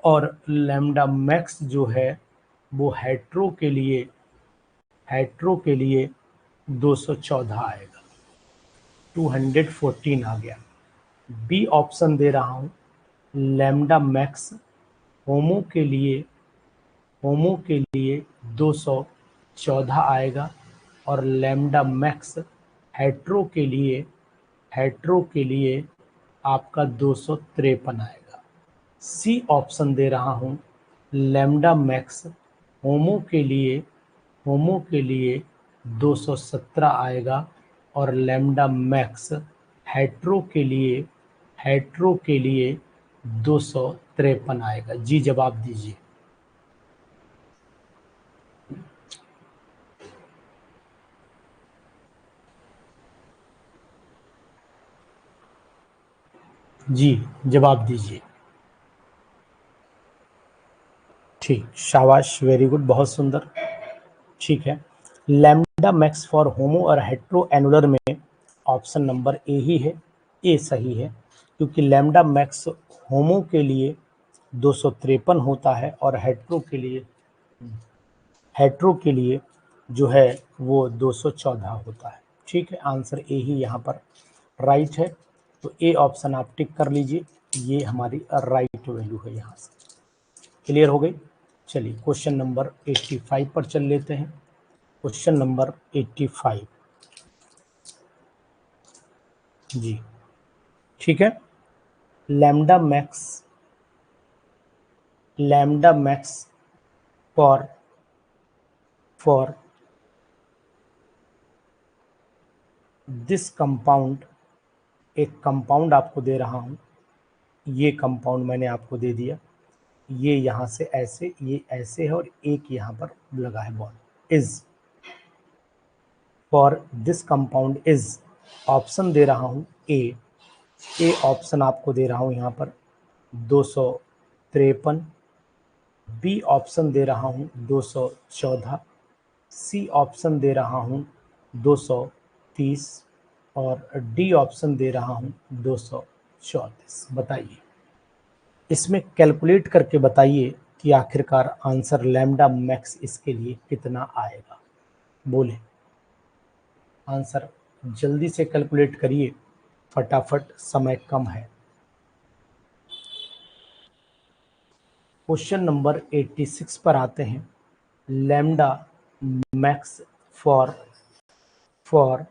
और लैम्डा मैक्स जो है वो हेट्रो के लिए 214 आएगा। 214 आ गया। बी ऑप्शन दे रहा हूँ, लैम्डा मैक्स होमो के लिए 214 आएगा। और लैम्डा मैक्स हेट्रो के लिए आपका 253 आएगा। सी ऑप्शन दे रहा हूँ, लैम्डा मैक्स होमो होमो के लिए 217 आएगा। और लैम्डा मैक्स हेट्रो के लिए 253 आएगा। जी जवाब दीजिए। जी, जवाब दीजिए। ठीक, शाबाश, वेरी गुड, बहुत सुंदर। ठीक है, लैम्डा मैक्स फॉर होमो और हेट्रो एनुलर में ऑप्शन नंबर ए ही है, ए सही है, क्योंकि लैम्डा मैक्स होमो के लिए 253 होता है और हेट्रो के लिए जो है वो 214 होता है। ठीक है, आंसर ए ही यहाँ पर राइट है, तो ए ऑप्शन आप टिक कर लीजिए, ये हमारी राइट वैल्यू है यहाँ से। क्लियर हो गई। चलिए क्वेश्चन नंबर 85 पर चल लेते हैं। क्वेश्चन नंबर 85 जी, ठीक है। Lambda max for for this compound, एक कंपाउंड आपको दे रहा हूं, ये कंपाउंड मैंने आपको दे दिया, ये यहाँ से ऐसे, ये ऐसे है और एक यहाँ पर लगा है bond, is for this compound is, option दे रहा हूँ ए ऑप्शन आपको दे रहा हूँ यहाँ पर 253, बी ऑप्शन दे रहा हूँ 214, सी ऑप्शन दे रहा हूँ 230 और डी ऑप्शन दे रहा हूँ 234। बताइए, इसमें कैलकुलेट करके बताइए कि आखिरकार आंसर लैम्डा मैक्स इसके लिए कितना आएगा। बोले आंसर, जल्दी से कैलकुलेट करिए, फटाफट, समय कम है। क्वेश्चन नंबर 86 पर आते हैं। Lambda max for for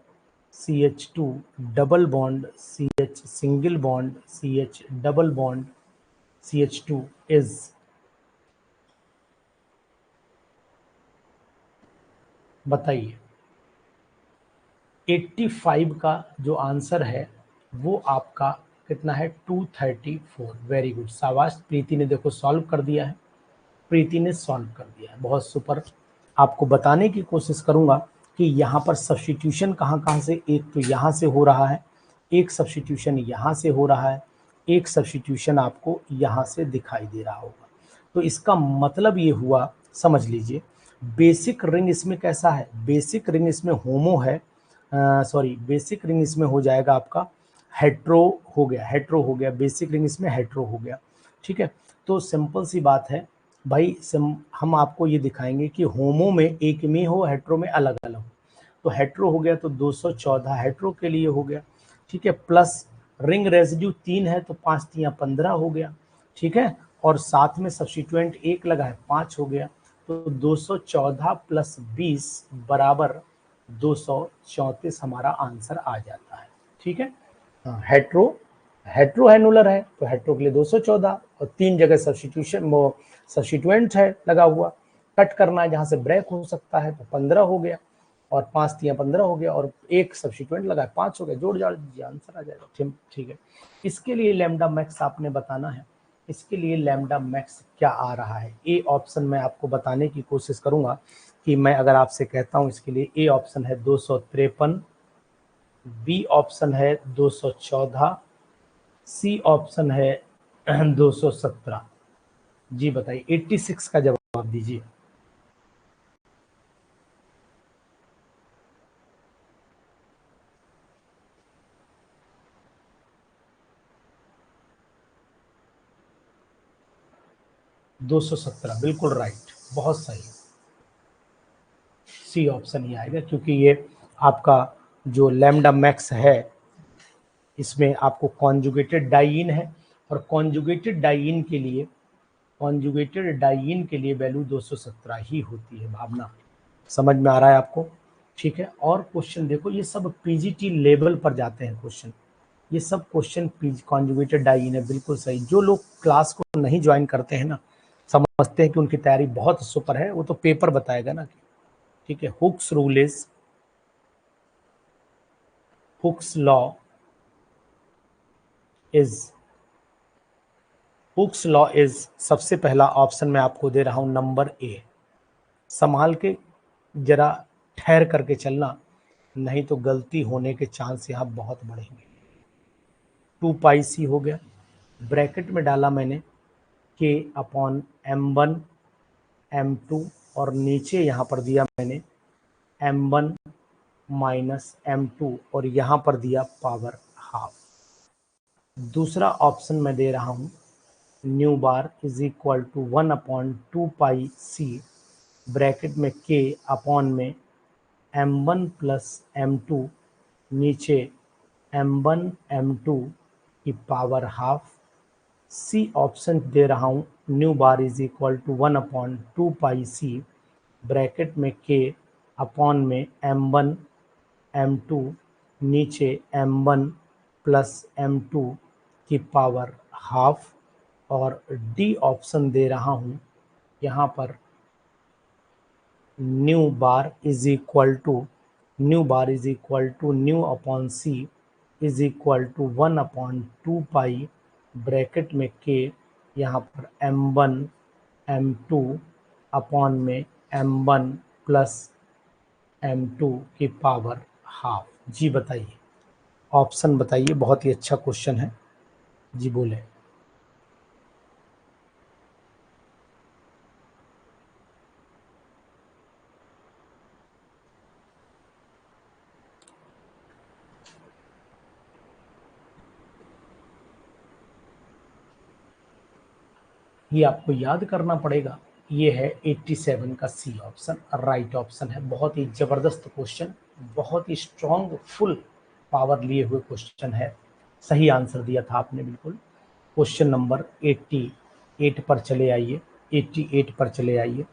CH2 double bond CH single bond CH double bond CH2 is, बताइए। 85 का जो आंसर है वो आपका कितना है, 234। वेरी गुड, शाबाश, प्रीति ने देखो सॉल्व कर दिया है, प्रीति ने सॉल्व कर दिया है, बहुत सुपर। आपको बताने की कोशिश करूंगा कि यहाँ पर सब्स्टिट्यूशन कहाँ कहाँ से, एक तो यहाँ से हो रहा है, एक सब्स्टिट्यूशन यहाँ से हो रहा है, एक सब्स्टिट्यूशन आपको यहाँ से दिखाई दे रहा होगा। तो इसका मतलब ये हुआ, समझ लीजिए, बेसिक रिंग इसमें कैसा है, बेसिक रिंग इसमें होमो है, सॉरी बेसिक रिंग इसमें हो जाएगा आपका हेट्रो, हो गया हेट्रो हो गया, बेसिक रिंग इसमें हेट्रो हो गया। ठीक है, तो सिंपल सी बात है भाई, हम आपको ये दिखाएंगे कि होमो में एक में हो, हेट्रो में अलग अलग हो। तो हेट्रो हो गया तो 214 हेट्रो के लिए हो गया। ठीक है, प्लस रिंग रेजिड्यू 3 है तो 5 3 15 हो गया। ठीक है, और साथ में सब्स्टिट्यूएंट 1 लगा है, 5 हो गया। तो 214 प्लस 20 बराबर 234 हमारा आंसर आ जाता है। ठीक है, हेट्रो हेट्रो एनुलर है तो हेट्रो के लिए 214 और 3 जगह सब्स्टिट्यूशन वो सब्स्टिट्यूएंट है लगा हुआ, कट करना है जहां से ब्रेक हो सकता है तो 15 हो गया और 5 3 15 हो गया और एक सब्स्टिट्यूएंट लगा है, 5 हो गया, जोड़ जाड़ दीजिए आंसर आ जाएगा। ठीक है, इसके लिए लैम्डा मैक्स आपने बताना है, इसके लिए लैम्डा मैक्स क्या आ रहा है। ए ऑप्शन मैं आपको बताने की कोशिश करूंगा कि मैं अगर आपसे कहता हूं इसके लिए ए ऑप्शन है 253, बी ऑप्शन है 214, सी ऑप्शन है 217। जी बताइए, 86 का जवाब दीजिए। दो सौ सत्रह, बिल्कुल राइट, बहुत सही, सी ऑप्शन ही आएगा, क्योंकि ये आपका जो लैम्डा मैक्स है इसमें आपको कॉन्जुगेटेड डाइइन है और कॉन्जुगेटेड डाइइन के लिए वैल्यू 217 ही होती है। भावना, समझ में आ रहा है आपको। ठीक है, और क्वेश्चन देखो, ये सब पीजीटी लेवल पर जाते हैं क्वेश्चन, ये सब क्वेश्चन कॉन्जुगेटेड डाइइन है, बिल्कुल सही। जो लोग क्लास को नहीं ज्वाइन करते हैं ना, समझते हैं कि उनकी तैयारी बहुत सुपर है, वो तो पेपर बताएगा ना। ठीक है, Hooke's law is Hooke's law is, सबसे पहला ऑप्शन मैं आपको दे रहा हूं नंबर ए। संभाल के जरा ठहर करके चलना, नहीं तो गलती होने के चांस यहाँ बहुत बढ़ेंगे। 2πc हो गया, ब्रैकेट में डाला मैंने k/m1 m2 और नीचे यहाँ पर दिया मैंने m1 माइनस m2 और यहाँ पर दिया पावर हाफ। दूसरा ऑप्शन मैं दे रहा हूँ nu bar is equal to 1/2πc bracket में k अपॉन में m1 प्लस m2 नीचे m1 m2 की पावर हाफ। सी ऑप्शन दे रहा हूँ nu bar is equal to 1/2πc bracket में k अपॉन में m1 m2 नीचे m1 प्लस m2 की पावर हाफ। और डी ऑप्शन दे रहा हूँ यहाँ पर nu bar is equal to nu upon C is equal to 1/2π bracket में k यहाँ पर m1 m2 अपॉन में m1 प्लस m2 की पावर हाफ। जी बताइए, ऑप्शन बताइए, बहुत ही अच्छा क्वेश्चन है। जी बोले। ये आपको याद करना पड़ेगा। ये है 87 का सी ऑप्शन राइट ऑप्शन है। बहुत ही जबरदस्त क्वेश्चन, बहुत ही स्ट्रॉन्ग फुल पावर लिए हुए क्वेश्चन है। सही आंसर दिया था आपने बिल्कुल। क्वेश्चन नंबर 88 पर चले आइए, 88 पर चले आइए।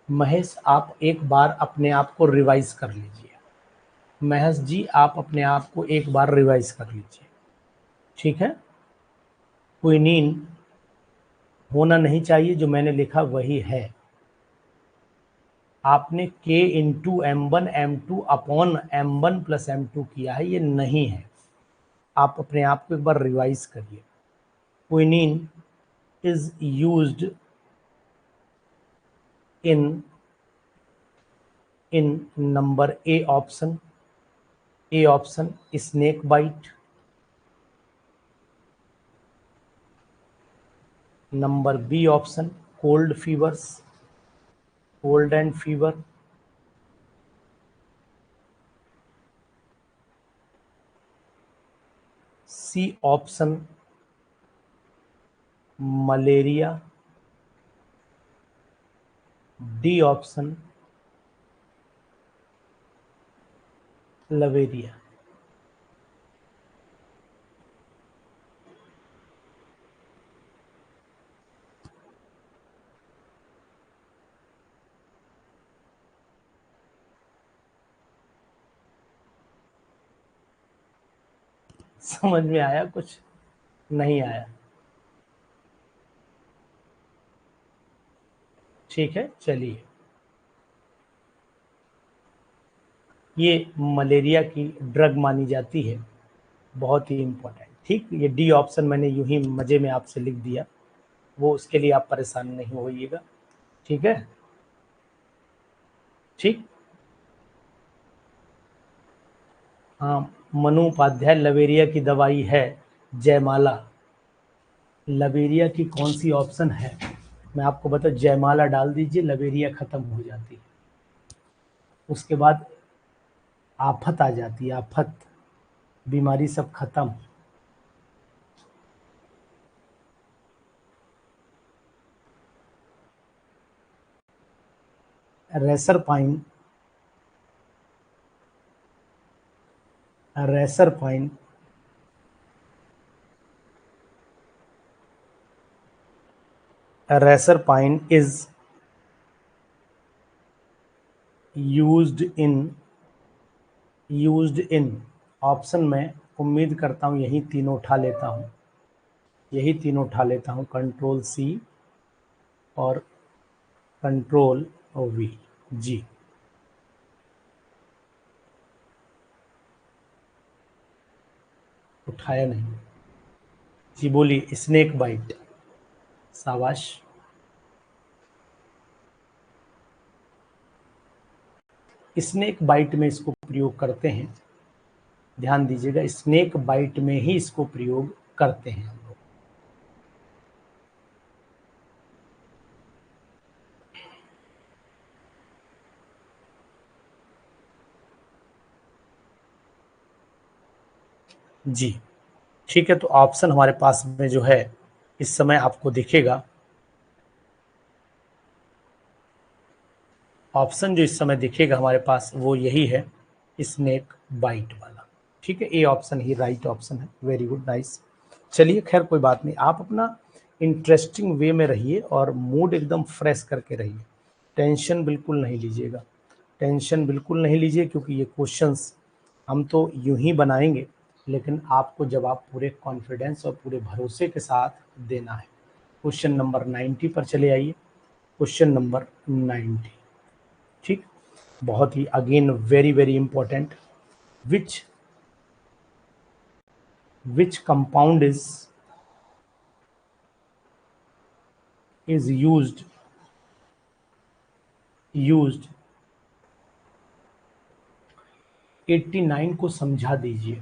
महेश, आप एक बार अपने आप को रिवाइज कर लीजिए। महेश जी, आप अपने आप को एक बार रिवाइज कर लीजिए, ठीक है। क्विनीन होना नहीं चाहिए, जो मैंने लिखा वही है। आपने k into m1 m2 upon m1 plus m2 किया है, ये नहीं है। आप अपने आप को एक बार रिवाइज करिए। Quinine is used in number A option snake bite, number B option cold and fever, C option malaria, D option लवेरिया। समझ में आया? कुछ नहीं आया? ठीक है, चलिए। ये मलेरिया की ड्रग मानी जाती है, बहुत ही इम्पोर्टेंट। ठीक, ये डी ऑप्शन मैंने यूं ही मजे में आपसे लिख दिया, वो उसके लिए आप परेशान नहीं होइएगा, ठीक है। ठीक, हाँ। मनु उपाध्याय, लवेरिया की दवाई है जयमाला। लवेरिया की कौन सी ऑप्शन है? मैं आपको बता, जयमाला डाल दीजिए, लवेरिया खत्म हो जाती है। उसके बाद आफत आ जाती है, आफत, बीमारी सब खत्म। Reserpine reserpine reserpine is used in option में उम्मीद करता हूँ यही तीनों उठा लेता हूँ, कंट्रोल सी और कंट्रोल वी। जी उठाया नहीं। जी बोलिए, स्नेक बाइट। शाबाश। स्नेक बाइट में इसको प्रयोग करते हैं, ध्यान दीजिएगा, स्नेक बाइट में ही इसको प्रयोग करते हैं हम लोग। जी ठीक है, तो ऑप्शन हमारे पास में जो है इस समय आपको दिखेगा, ऑप्शन जो इस समय दिखेगा हमारे पास वो यही है, स्नेक बाइट वाला। ठीक है, ए ऑप्शन ही राइट ऑप्शन है। Very good, nice. चलिए खैर कोई बात नहीं, आप अपना इंटरेस्टिंग वे में रहिए और मूड एकदम फ्रेश करके रहिए। टेंशन बिल्कुल नहीं लीजिएगा, टेंशन बिल्कुल नहीं लीजिए, क्योंकि ये क्वेश्चंस हम तो यूं ही बनाएंगे, लेकिन आपको जवाब पूरे कॉन्फिडेंस और पूरे भरोसे के साथ देना है। क्वेश्चन नंबर 90 पर चले आइए। क्वेश्चन नंबर 90, ठीक, बहुत ही again very very important. Which compound is used 89 को समझा दीजिए।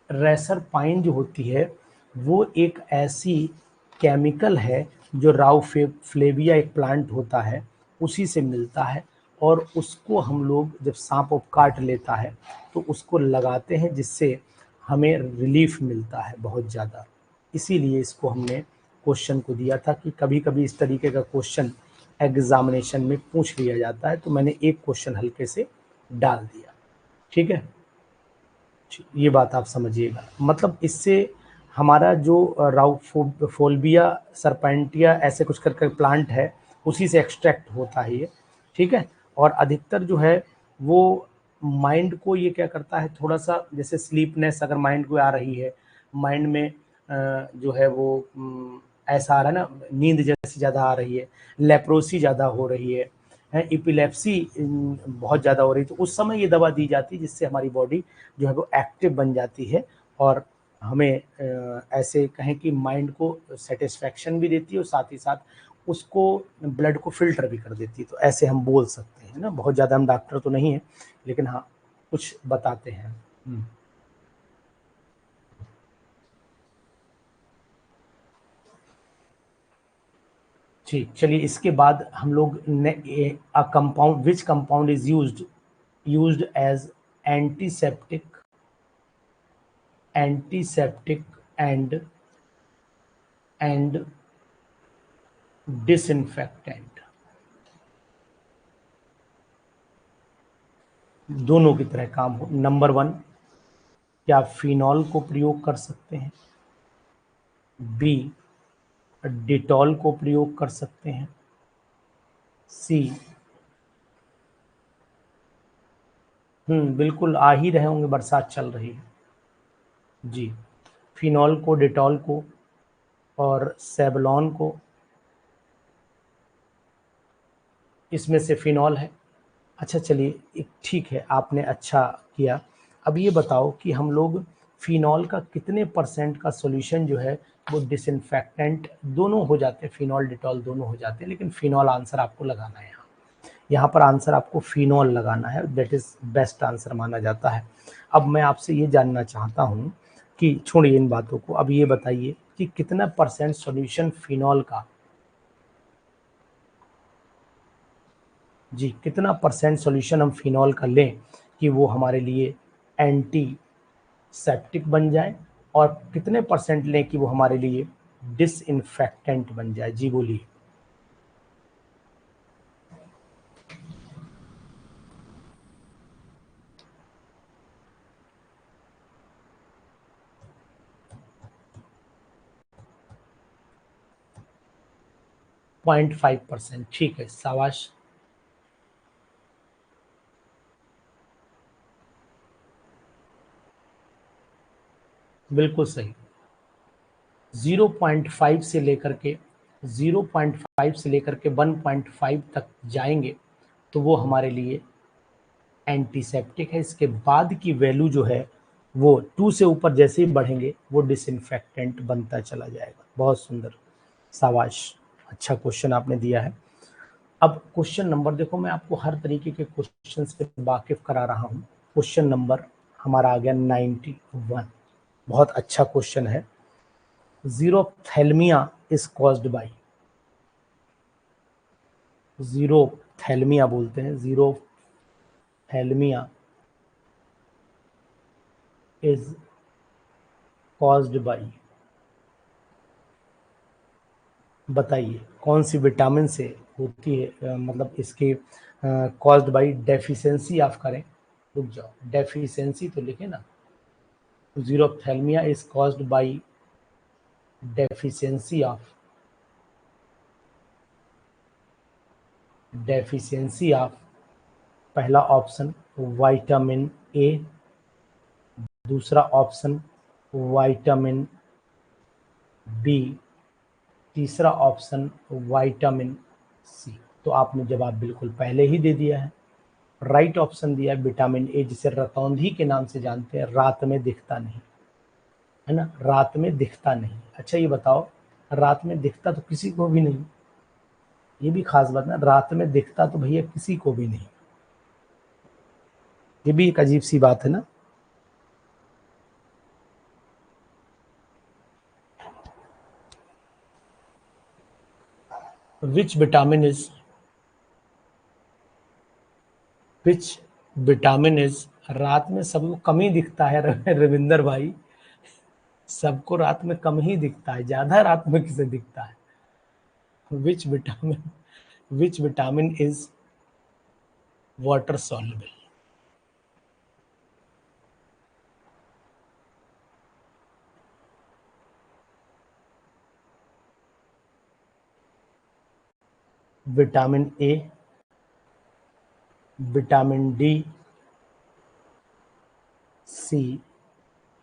रेसर पाइन जो होती है वो एक ऐसी केमिकल है जो फ्लेविया एक प्लांट होता है, उसी से मिलता है, और उसको हम लोग जब सांप वाप काट लेता है तो उसको लगाते हैं, जिससे हमें रिलीफ मिलता है बहुत ज़्यादा। इसीलिए इसको हमने क्वेश्चन को दिया था कि कभी कभी इस तरीके का क्वेश्चन एग्जामिनेशन में पूछ लिया जाता है, तो मैंने एक क्वेश्चन हल्के से डाल दिया। ठीक है, ये बात आप समझिएगा। मतलब इससे हमारा जो फोल्बिया सरपेंटिया ऐसे कुछ करके प्लांट है, उसी से एक्सट्रैक्ट होता है ये। ठीक है, और अधिकतर जो है वो माइंड को ये क्या करता है, थोड़ा सा जैसे स्लीपनेस अगर माइंड को आ रही है, माइंड में जो है वो ऐसा आ रहा है ना, नींद जैसी ज़्यादा आ रही है, लेप्रोसी ज़्यादा हो रही है, इपिलेप्सी बहुत ज़्यादा हो रही है, तो उस समय ये दवा दी जाती है, जिससे हमारी बॉडी जो है वो एक्टिव बन जाती है और हमें ऐसे कहें कि माइंड को सेटिस्फैक्शन भी देती है और साथ ही साथ उसको ब्लड को फिल्टर भी कर देती है। तो ऐसे हम बोल सकते हैं ना, बहुत ज़्यादा हम डॉक्टर तो नहीं हैं, लेकिन हाँ कुछ बताते हैं। ठीक, चलिए इसके बाद हम लोग compound, which compound is used as antiseptic antiseptic and and disinfectant, दोनों की तरह काम हो। नंबर 1, क्या फिनॉल को प्रयोग कर सकते हैं? बी, डिटॉल को प्रयोग कर सकते हैं? सी, बिल्कुल आ ही रहे होंगे, बरसात चल रही है। जी, फिनॉल को, डिटॉल को और सेवलॉन को, इसमें से फिनॉल है। अच्छा चलिए, एक ठीक है, आपने अच्छा किया। अब ये बताओ कि हम लोग फिनॉल का कितने परसेंट का सॉल्यूशन जो है वो डिसइंफेक्टेंट दोनों हो जाते हैं, फिनॉल डिटॉल दोनों हो जाते हैं, लेकिन फिनॉल आंसर आपको लगाना है। यहाँ पर आंसर आपको फिनॉल लगाना है, दैट इज बेस्ट आंसर माना जाता है। अब मैं आपसे ये जानना चाहता हूँ कि छोड़िए इन बातों को, अब ये बताइए कि कितना परसेंट सॉल्यूशन फिनॉल का, जी कितना परसेंट सॉल्यूशन हम फिनॉल का लें कि वो हमारे लिए एंटी सेप्टिक बन जाए, और कितने परसेंट लें कि वो हमारे लिए डिसइंफेक्टेंट बन जाए? जी बोलिए। 0.5%, ठीक है, शाबाश। बिल्कुल सही। 0.5 से लेकर के 0.5 से लेकर के 1.5 तक जाएंगे तो वो हमारे लिए एंटीसेप्टिक है। इसके बाद की वैल्यू जो है वो 2 से ऊपर जैसे ही बढ़ेंगे वो डिसइंफेक्टेंट बनता चला जाएगा। बहुत सुंदर, शाबाश, अच्छा क्वेश्चन आपने दिया है। अब क्वेश्चन नंबर देखो, मैं आपको हर तरीके के क्वेश्चन से वाकिफ करा रहा हूँ। क्वेश्चन नंबर हमारा आ गया 91। बहुत अच्छा क्वेश्चन है। जीरोथैल्मिया इज कॉज्ड बाय, जीरोथैल्मिया बोलते हैं, जीरोथैल्मिया इज कॉज्ड बाय, बताइए कौन सी विटामिन से होती है, मतलब इसके कॉज्ड बाय डेफिशिएंसी ऑफ करें, रुक जाओ, डेफिशिएंसी तो लिखे ना, xerophthalmia is caused by deficiency of, deficiency of, पहला ऑप्शन विटामिन ए, दूसरा ऑप्शन विटामिन बी, तीसरा ऑप्शन विटामिन सी। तो आपने जवाब बिल्कुल पहले ही दे दिया है, राइट ऑप्शन दिया है विटामिन ए, जिसे रतौंधी के नाम से जानते हैं, रात में दिखता नहीं, है ना, रात में दिखता नहीं। अच्छा ये बताओ, रात में दिखता तो किसी को भी नहीं, ये भी खास बात ना, रात में दिखता तो भैया किसी को भी नहीं, ये भी एक अजीब सी बात है ना। विच vitamin is, which vitamin is, रात में सबको कम ही दिखता है रविंदर भाई, सबको रात में कम ही दिखता है, ज्यादा रात में किसे दिखता है। Which vitamin, which vitamin is water soluble, vitamin A, vitamin D, C,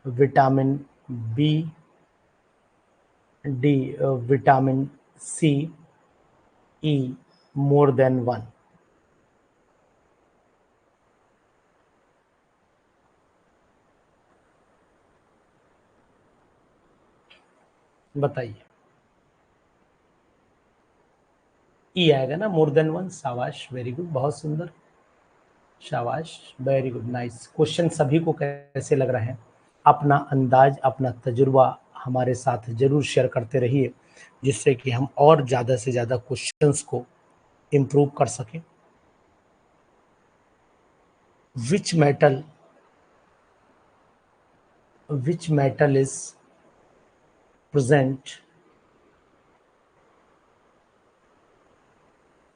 vitamin B, D, vitamin C, E, more than one, बताइए। ई आएगा ना, मोर देन वन, शाबाश, वेरी गुड, बहुत सुंदर, शाबाश, वेरी गुड, नाइस। क्वेश्चन सभी को कैसे लग रहे हैं, अपना अंदाज, अपना तजुर्बा हमारे साथ जरूर शेयर करते रहिए, जिससे कि हम और ज़्यादा से ज़्यादा क्वेश्चंस को इम्प्रूव कर सकें। Which metal, which metal is present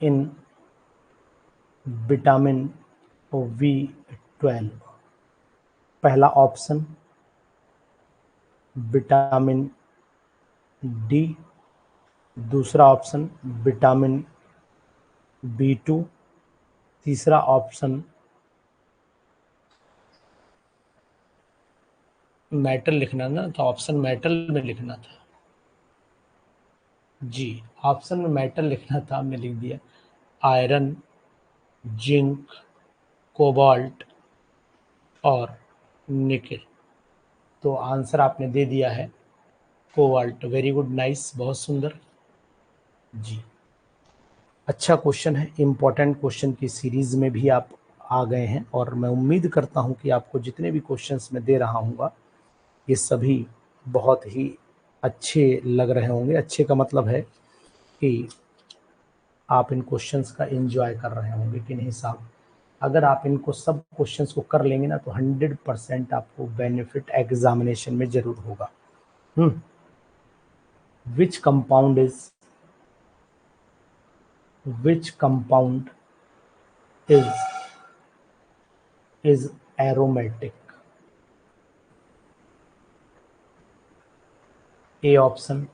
in vitamin B12, पहला ऑप्शन विटामिन डी, दूसरा ऑप्शन विटामिन B2, तीसरा ऑप्शन, मेटल लिखना ना, तो ऑप्शन मेटल में लिखना था जी, ऑप्शन में मेटल लिखना था, हमने लिख दिया आयरन, जिंक, कोबाल्ट और निकेल। तो आंसर आपने दे दिया है कोबाल्ट, वेरी गुड, नाइस, बहुत सुंदर जी। अच्छा क्वेश्चन है, इम्पोर्टेंट क्वेश्चन की सीरीज में भी आप आ गए हैं, और मैं उम्मीद करता हूं कि आपको जितने भी क्वेश्चंस मैं दे रहा हूँगा ये सभी बहुत ही अच्छे लग रहे होंगे। अच्छे का मतलब है कि आप इन क्वेश्चंस का एंजॉय कर रहे होंगे कि नहीं साहब। अगर आप इनको सब क्वेश्चंस को कर लेंगे ना तो 100% आपको बेनिफिट एग्जामिनेशन में जरूर होगा। Which compound is, which compound is aromatic, A option,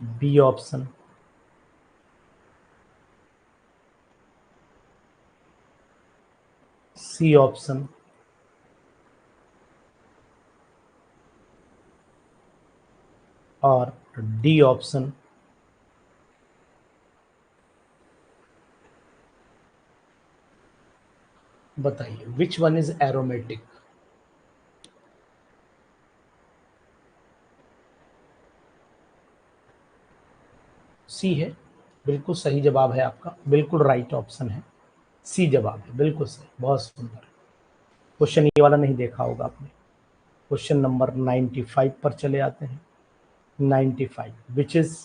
B option, C option, और डी ऑप्शन। बताइए which one is aromatic. C है, बिल्कुल सही जवाब है आपका, बिल्कुल राइट ऑप्शन है, सी जवाब है, बिल्कुल सही, बहुत सुंदर। क्वेश्चन ये वाला नहीं देखा होगा आपने। क्वेश्चन नंबर 95 पर चले आते हैं। 95 विच इज,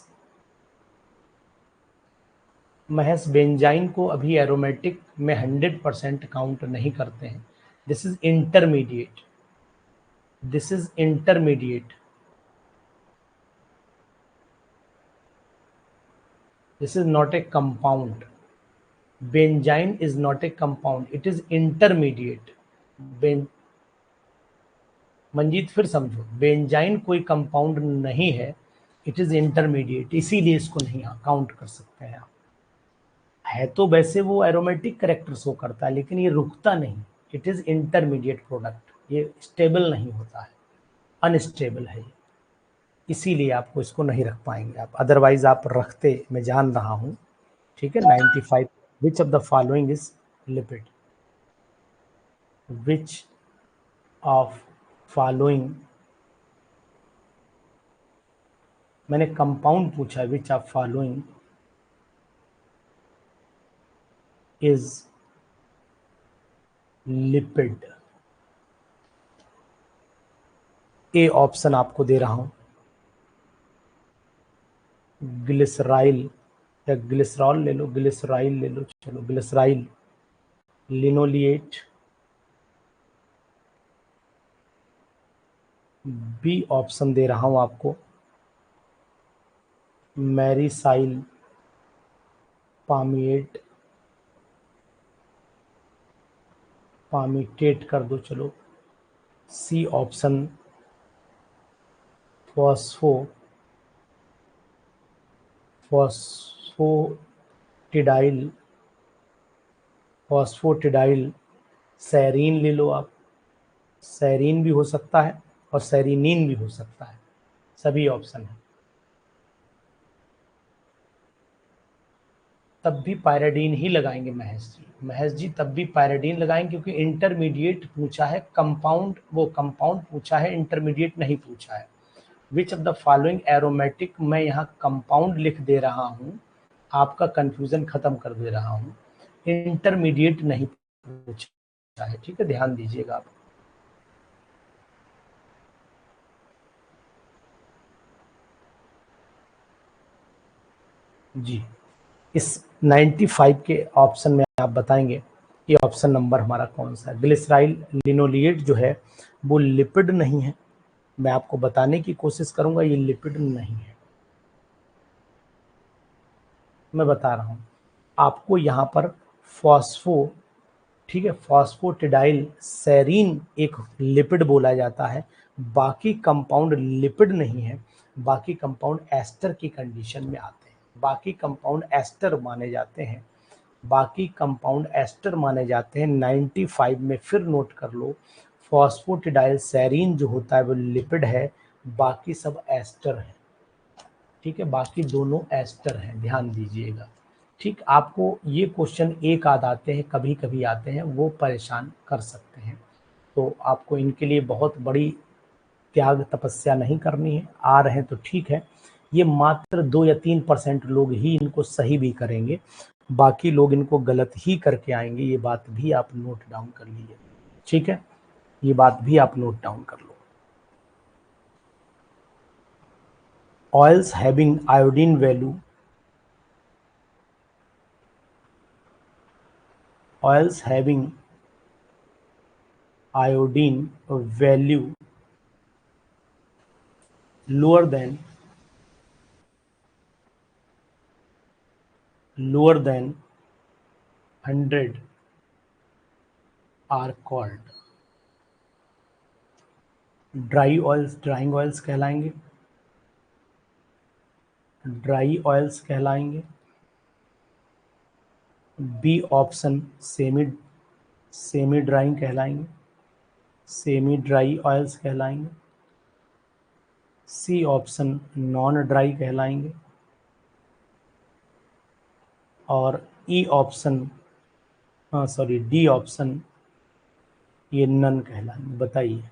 महज बेंजाइन को अभी एरोमेटिक में 100% काउंट नहीं करते हैं। This is intermediate, this is intermediate, this is not a compound. Benzene is not a compound, it is intermediate. Ben Manjeet फिर समझो, बेंजाइन कोई कंपाउंड नहीं है, इट इज इंटरमीडिएट, इसीलिए इसको नहीं काउंट कर सकते हैं आप। है तो वैसे वो एरोमेटिक करेक्टर शो करता है, लेकिन ये रुकता नहीं, इट इज इंटरमीडिएट प्रोडक्ट, ये स्टेबल नहीं होता है, अनस्टेबल है ये, इसीलिए आपको इसको नहीं रख पाएंगे आप, अदरवाइज आप रखते, मैं जान रहा हूँ। ठीक है, 95 विच of the following is lipid, which of following, मैंने कंपाउंड पूछा, which of following is lipid. A option आपको दे रहा हूं, ग्लिसराइल या ग्लिसरॉल ले लो, ग्लिसराइल ले लो, चलो ग्लिसराइल, लिनोलिएट। बी ऑप्शन दे रहा हूं आपको, मैरीसाइल पामिएट, पामिटेट कर दो चलो। सी ऑप्शन, फॉस्फो, फॉस्फोटिडाइल, फॉस्फोटिडाइल सैरीन ले लो आप, सैरीन भी हो सकता है और सैरीनीन भी हो सकता है, सभी ऑप्शन है। तब भी पायराडीन ही लगाएंगे महेश जी, महेश जी तब भी पायराडीन लगाएंगे, क्योंकि इंटरमीडिएट पूछा है, कंपाउंड, वो कंपाउंड पूछा है, इंटरमीडिएट नहीं पूछा है। Which of the following aromatic, मैं यहाँ कंपाउंड लिख दे रहा हूँ, आपका कंफ्यूजन खत्म कर दे रहा हूँ, इंटरमीडिएट नहीं पूछा है। ठीक है, ध्यान दीजिएगा आप। जी, इस 95 के ऑप्शन में आप बताएंगे ये ऑप्शन नंबर हमारा कौन सा है। ग्लिसराइल लिनोलिएट जो है वो लिपिड नहीं है, मैं आपको बताने की कोशिश करूंगा ये लिपिड नहीं है, मैं बता रहा हूं आपको। यहाँ पर फॉस्फो, ठीक है, फॉस्फोटिडाइल सेरीन एक लिपिड बोला जाता है, बाकी कंपाउंड लिपिड नहीं है, बाकी कंपाउंड एस्टर की कंडीशन में आते हैं, बाकी कंपाउंड एस्टर माने जाते हैं, बाकी कंपाउंड एस्टर माने जाते हैं। 95 में फिर नोट कर लो, फॉस्फोटिडाइल सेरीन जो होता है वो लिपिड है, बाकी सब एस्टर है। ठीक है, बाकी दोनों एस्टर हैं, ध्यान दीजिएगा। ठीक, आपको ये क्वेश्चन एक आध आते हैं, कभी कभी आते हैं, वो परेशान कर सकते हैं, तो आपको इनके लिए बहुत बड़ी त्याग तपस्या नहीं करनी है। आ रहे हैं तो ठीक है, ये मात्र 2 या 3% लोग ही इनको सही भी करेंगे, बाकी लोग इनको गलत ही करके आएंगे, ये बात भी आप नोट डाउन कर लीजिए। ठीक है, ये बात भी आप नोट डाउन कर लो। Oils having iodine value, oils having iodine value lower than, lower than 100 are called dry oils, drying oils कहलाएंगे, ड्राई ऑयल्स कहलाएंगे। B option semi semi drying कहलाएंगे, सेमी ड्राई ऑयल्स कहलाएंगे। सी ऑप्शन नॉन ड्राई कहलाएंगे। और E option, हाँ sorry, D option ये none कहलाएंगे। बताइए।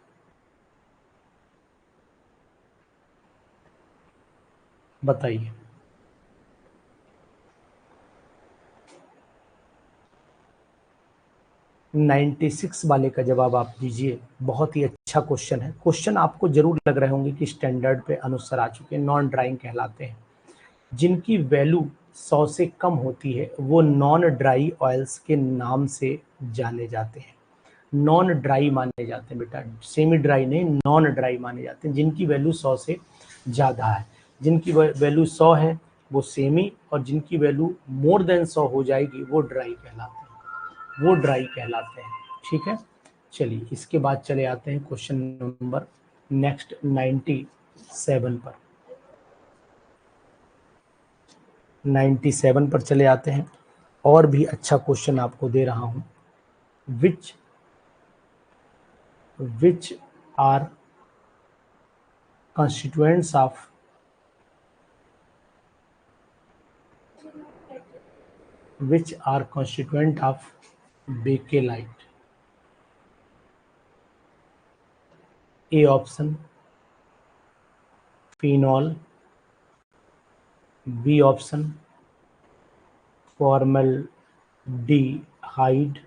बताइए। 96 वाले का जवाब आप दीजिए। बहुत ही अच्छा क्वेश्चन है। क्वेश्चन आपको जरूर लग रहे होंगे कि स्टैंडर्ड पे अनुसार आ चुके हैं। नॉन ड्राइंग कहलाते हैं। जिनकी वैल्यू 100 से कम होती है वो नॉन ड्राई ऑयल्स के नाम से जाने जाते हैं। नॉन ड्राई माने जाते हैं बेटा, सेमी ड्राई नहीं, नॉन ड्राई माने जाते हैं। जिनकी वैल्यू 100 से ज़्यादा है, जिनकी वैल्यू 100 है वो सेमी, और जिनकी वैल्यू मोर देन 100 हो जाएगी वो ड्राई कहलाते हैं। वो ड्राई कहलाते हैं। ठीक है, चलिए इसके बाद चले आते हैं क्वेश्चन नंबर नेक्स्ट 97 पर। 97 पर चले आते हैं। और भी अच्छा क्वेश्चन आपको दे रहा हूं। Which are constituents of which are constituent of bakelite? A option phenol, B option formaldehyde,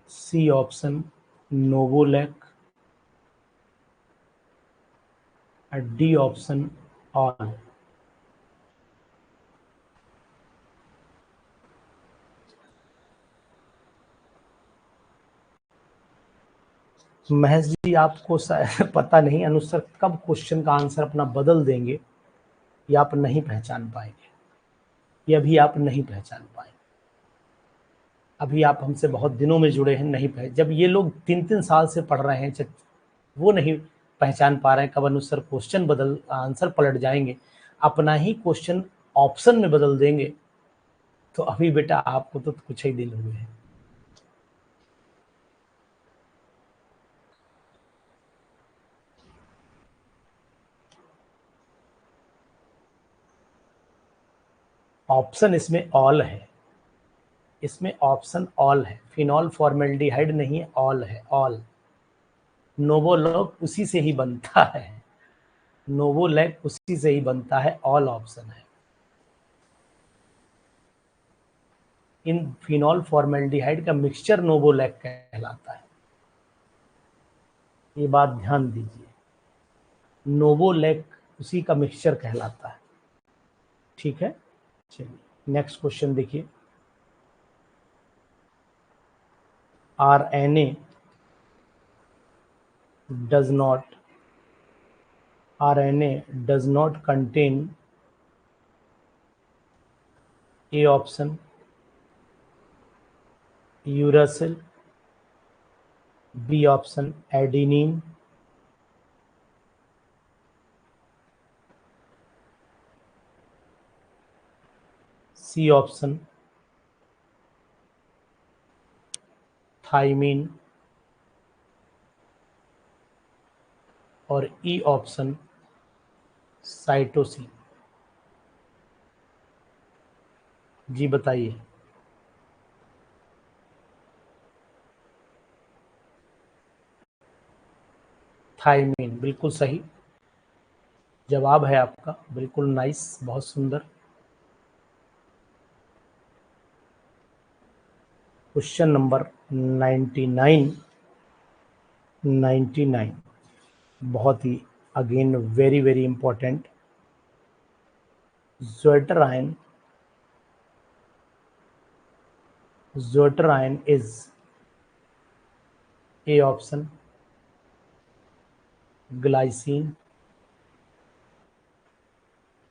C option Novolec, and D option all. Mahesh ji आपको शायद पता नहीं अनुसार कब क्वेश्चन का आंसर अपना बदल देंगे, या आप नहीं पहचान पाएंगे, ये अभी आप नहीं पहचान पाएंगे। अभी आप हमसे बहुत दिनों में जुड़े हैं, नहीं पहचान। जब ये लोग 3-3 साल से पढ़ रहे हैं, वो नहीं पहचान पा रहे हैं कब अनुसार क्वेश्चन बदल, आंसर पलट जाएंगे, अपना ही क्वेश्चन ऑप्शन में बदल देंगे, तो अभी बेटा आपको तो कुछ ही दिन हुए हैं। ऑप्शन इसमें ऑल है, इसमें ऑप्शन ऑल है। फिनॉल फॉर्मेल्डिहाइड नहीं है, ऑल है, ऑल। नोवोलॉग उसी से ही बनता है, नोवोलैक उसी से ही बनता है, ऑल ऑप्शन है। इन फिनॉल फॉर्मेल्डिहाइड का मिक्सचर नोवोलैक कहलाता है, ये बात ध्यान दीजिए। नोवोलैक उसी का मिक्सचर कहलाता है। ठीक है, चलिए नेक्स्ट क्वेश्चन देखिए। RNA does not contain A option uracil, B option adenine, C option thymine, और ई ऑप्शन साइटोसिन। जी बताइए। थाइमीन बिल्कुल सही जवाब है आपका, बिल्कुल नाइस, बहुत सुंदर। क्वेश्चन नंबर 99 बहुत ही again very very important. Zwitter ion is A option glycine,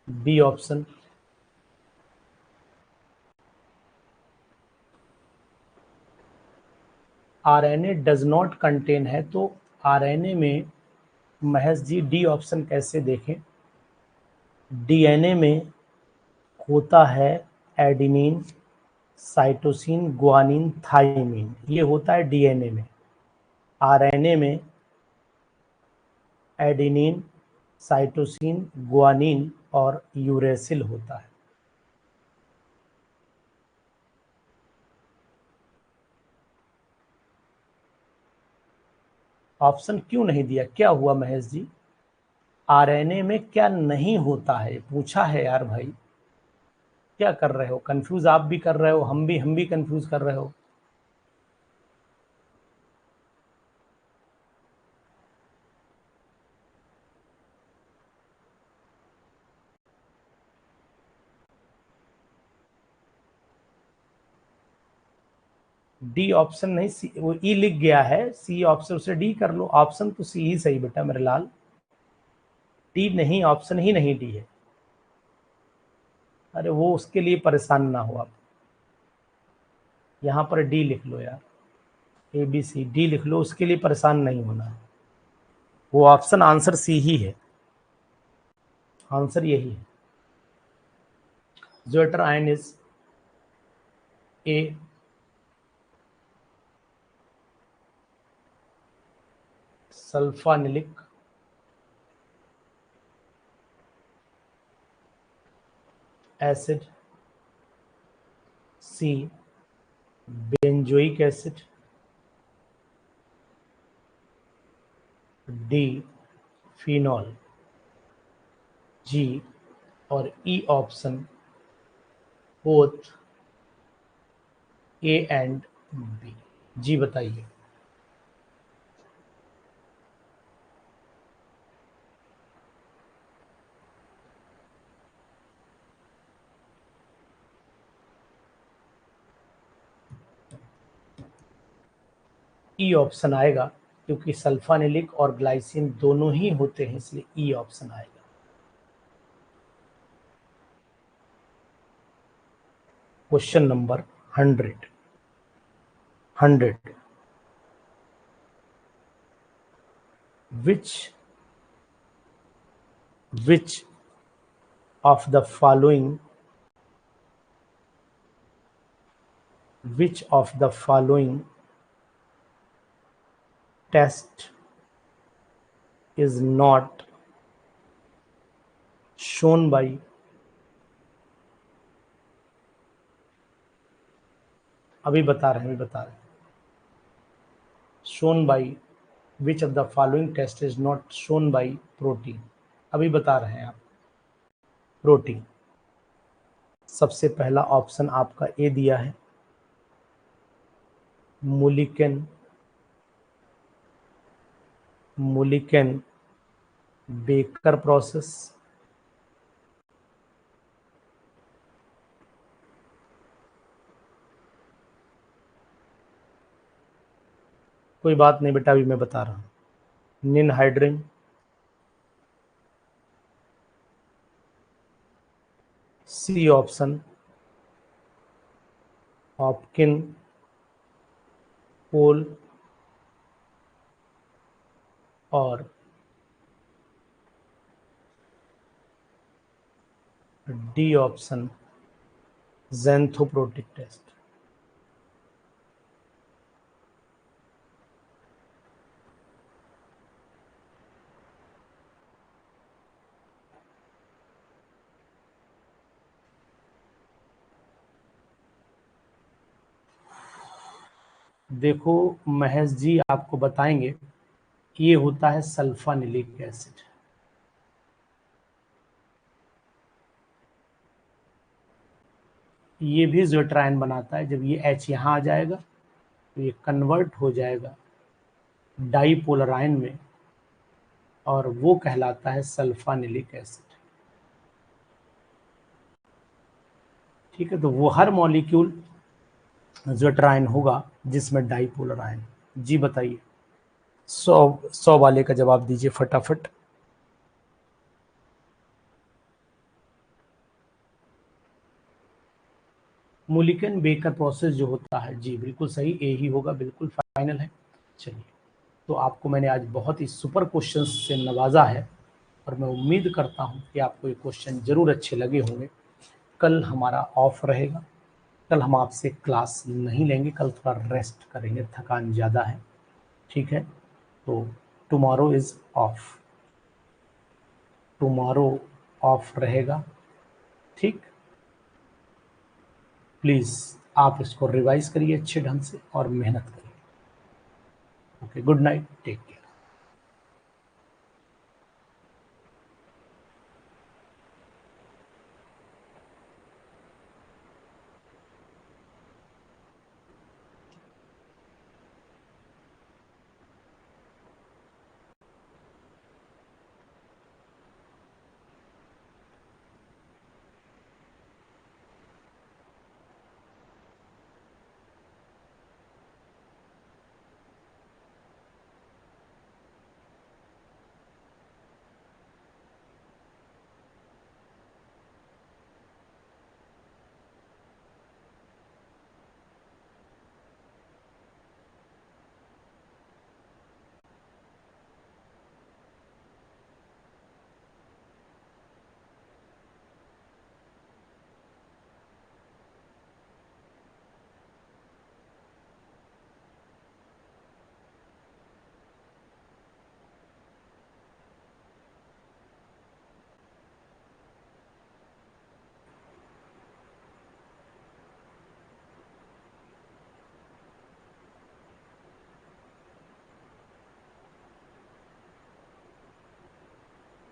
B option RNA does not contain है, तो RNA में महेश जी डी ऑप्शन कैसे देखें? DNA में होता है एडिनिन, साइटोसिन, ग्वानिन, थाइमिन। ये होता है डीएनए में। आरएनए में एडिनिन, साइटोसिन, ग्वानिन और यूरेसिल होता है। ऑप्शन क्यों नहीं दिया? क्या हुआ महेश जी? आरएनए में क्या नहीं होता है पूछा है यार भाई। क्या कर रहे हो? कंफ्यूज आप भी कर रहे हो, हम भी कंफ्यूज कर रहे हो। डी ऑप्शन नहीं, सी, वो ई लिख गया है, सी ऑप्शन से डी कर लो। ऑप्शन तो सी ही सही बेटा मेरे लाल। डी नहीं, ऑप्शन ही नहीं डी है। अरे वो उसके लिए परेशान ना हो आप, यहाँ पर डी लिख लो यार, ए बी सी डी लिख लो, उसके लिए परेशान नहीं होना है। वो ऑप्शन आंसर सी ही है, आंसर यही है। Zwitter ion is A sulphanilic acid, C benzoic acid, D phenol, जी और E option both A and B. जी बताइए। ई ऑप्शन आएगा, क्योंकि सल्फानिलिक और ग्लाइसिन दोनों ही होते हैं, इसलिए ई ऑप्शन आएगा। Question number 100 which of the following test is not shown by अभी बता रहे हैं shown by which of the following test is not shown by protein। अभी बता रहे हैं आप प्रोटीन। सबसे पहला ऑप्शन आपका ए दिया है, मुलिकन बेकर प्रोसेस। कोई बात नहीं बेटा, अभी मैं बता रहा हूं। निनहाइड्रिन, सी ऑप्शन हॉपकिन पोल और डी ऑप्शन ज़ैंथोप्रोटिक टेस्ट। देखो महेश जी आपको बताएंगे, ये होता है सल्फानिलिक एसिड। ये भी ज़्वेटर बनाता है। जब ये H यहाँ आ जाएगा तो ये कन्वर्ट हो जाएगा डाईपोलर आयन में, और वो कहलाता है सल्फानिलिक एसिड। ठीक है, तो वो हर मॉलिक्यूल ज़्वेटर आयन होगा जिसमें डाईपोलर आयन। जी बताइए, 100 वाले का जवाब दीजिए फटाफट। मुलिकन बेकर प्रोसेस जो होता है, जी बिल्कुल सही, ए ही होगा, बिल्कुल फाइनल है। चलिए, तो आपको मैंने आज बहुत ही सुपर क्वेश्चन से नवाजा है, और मैं उम्मीद करता हूं कि आपको ये क्वेश्चन जरूर अच्छे लगे होंगे। कल हमारा ऑफ रहेगा, कल हम आपसे क्लास नहीं लेंगे, कल थोड़ा रेस्ट करेंगे, थकान ज़्यादा है, ठीक है। तो tomorrow is of, tomorrow of रहेगा, ठीक। प्लीज़ आप इसको रिवाइज करिए अच्छे ढंग से और मेहनत करिए। Okay, good night, take care.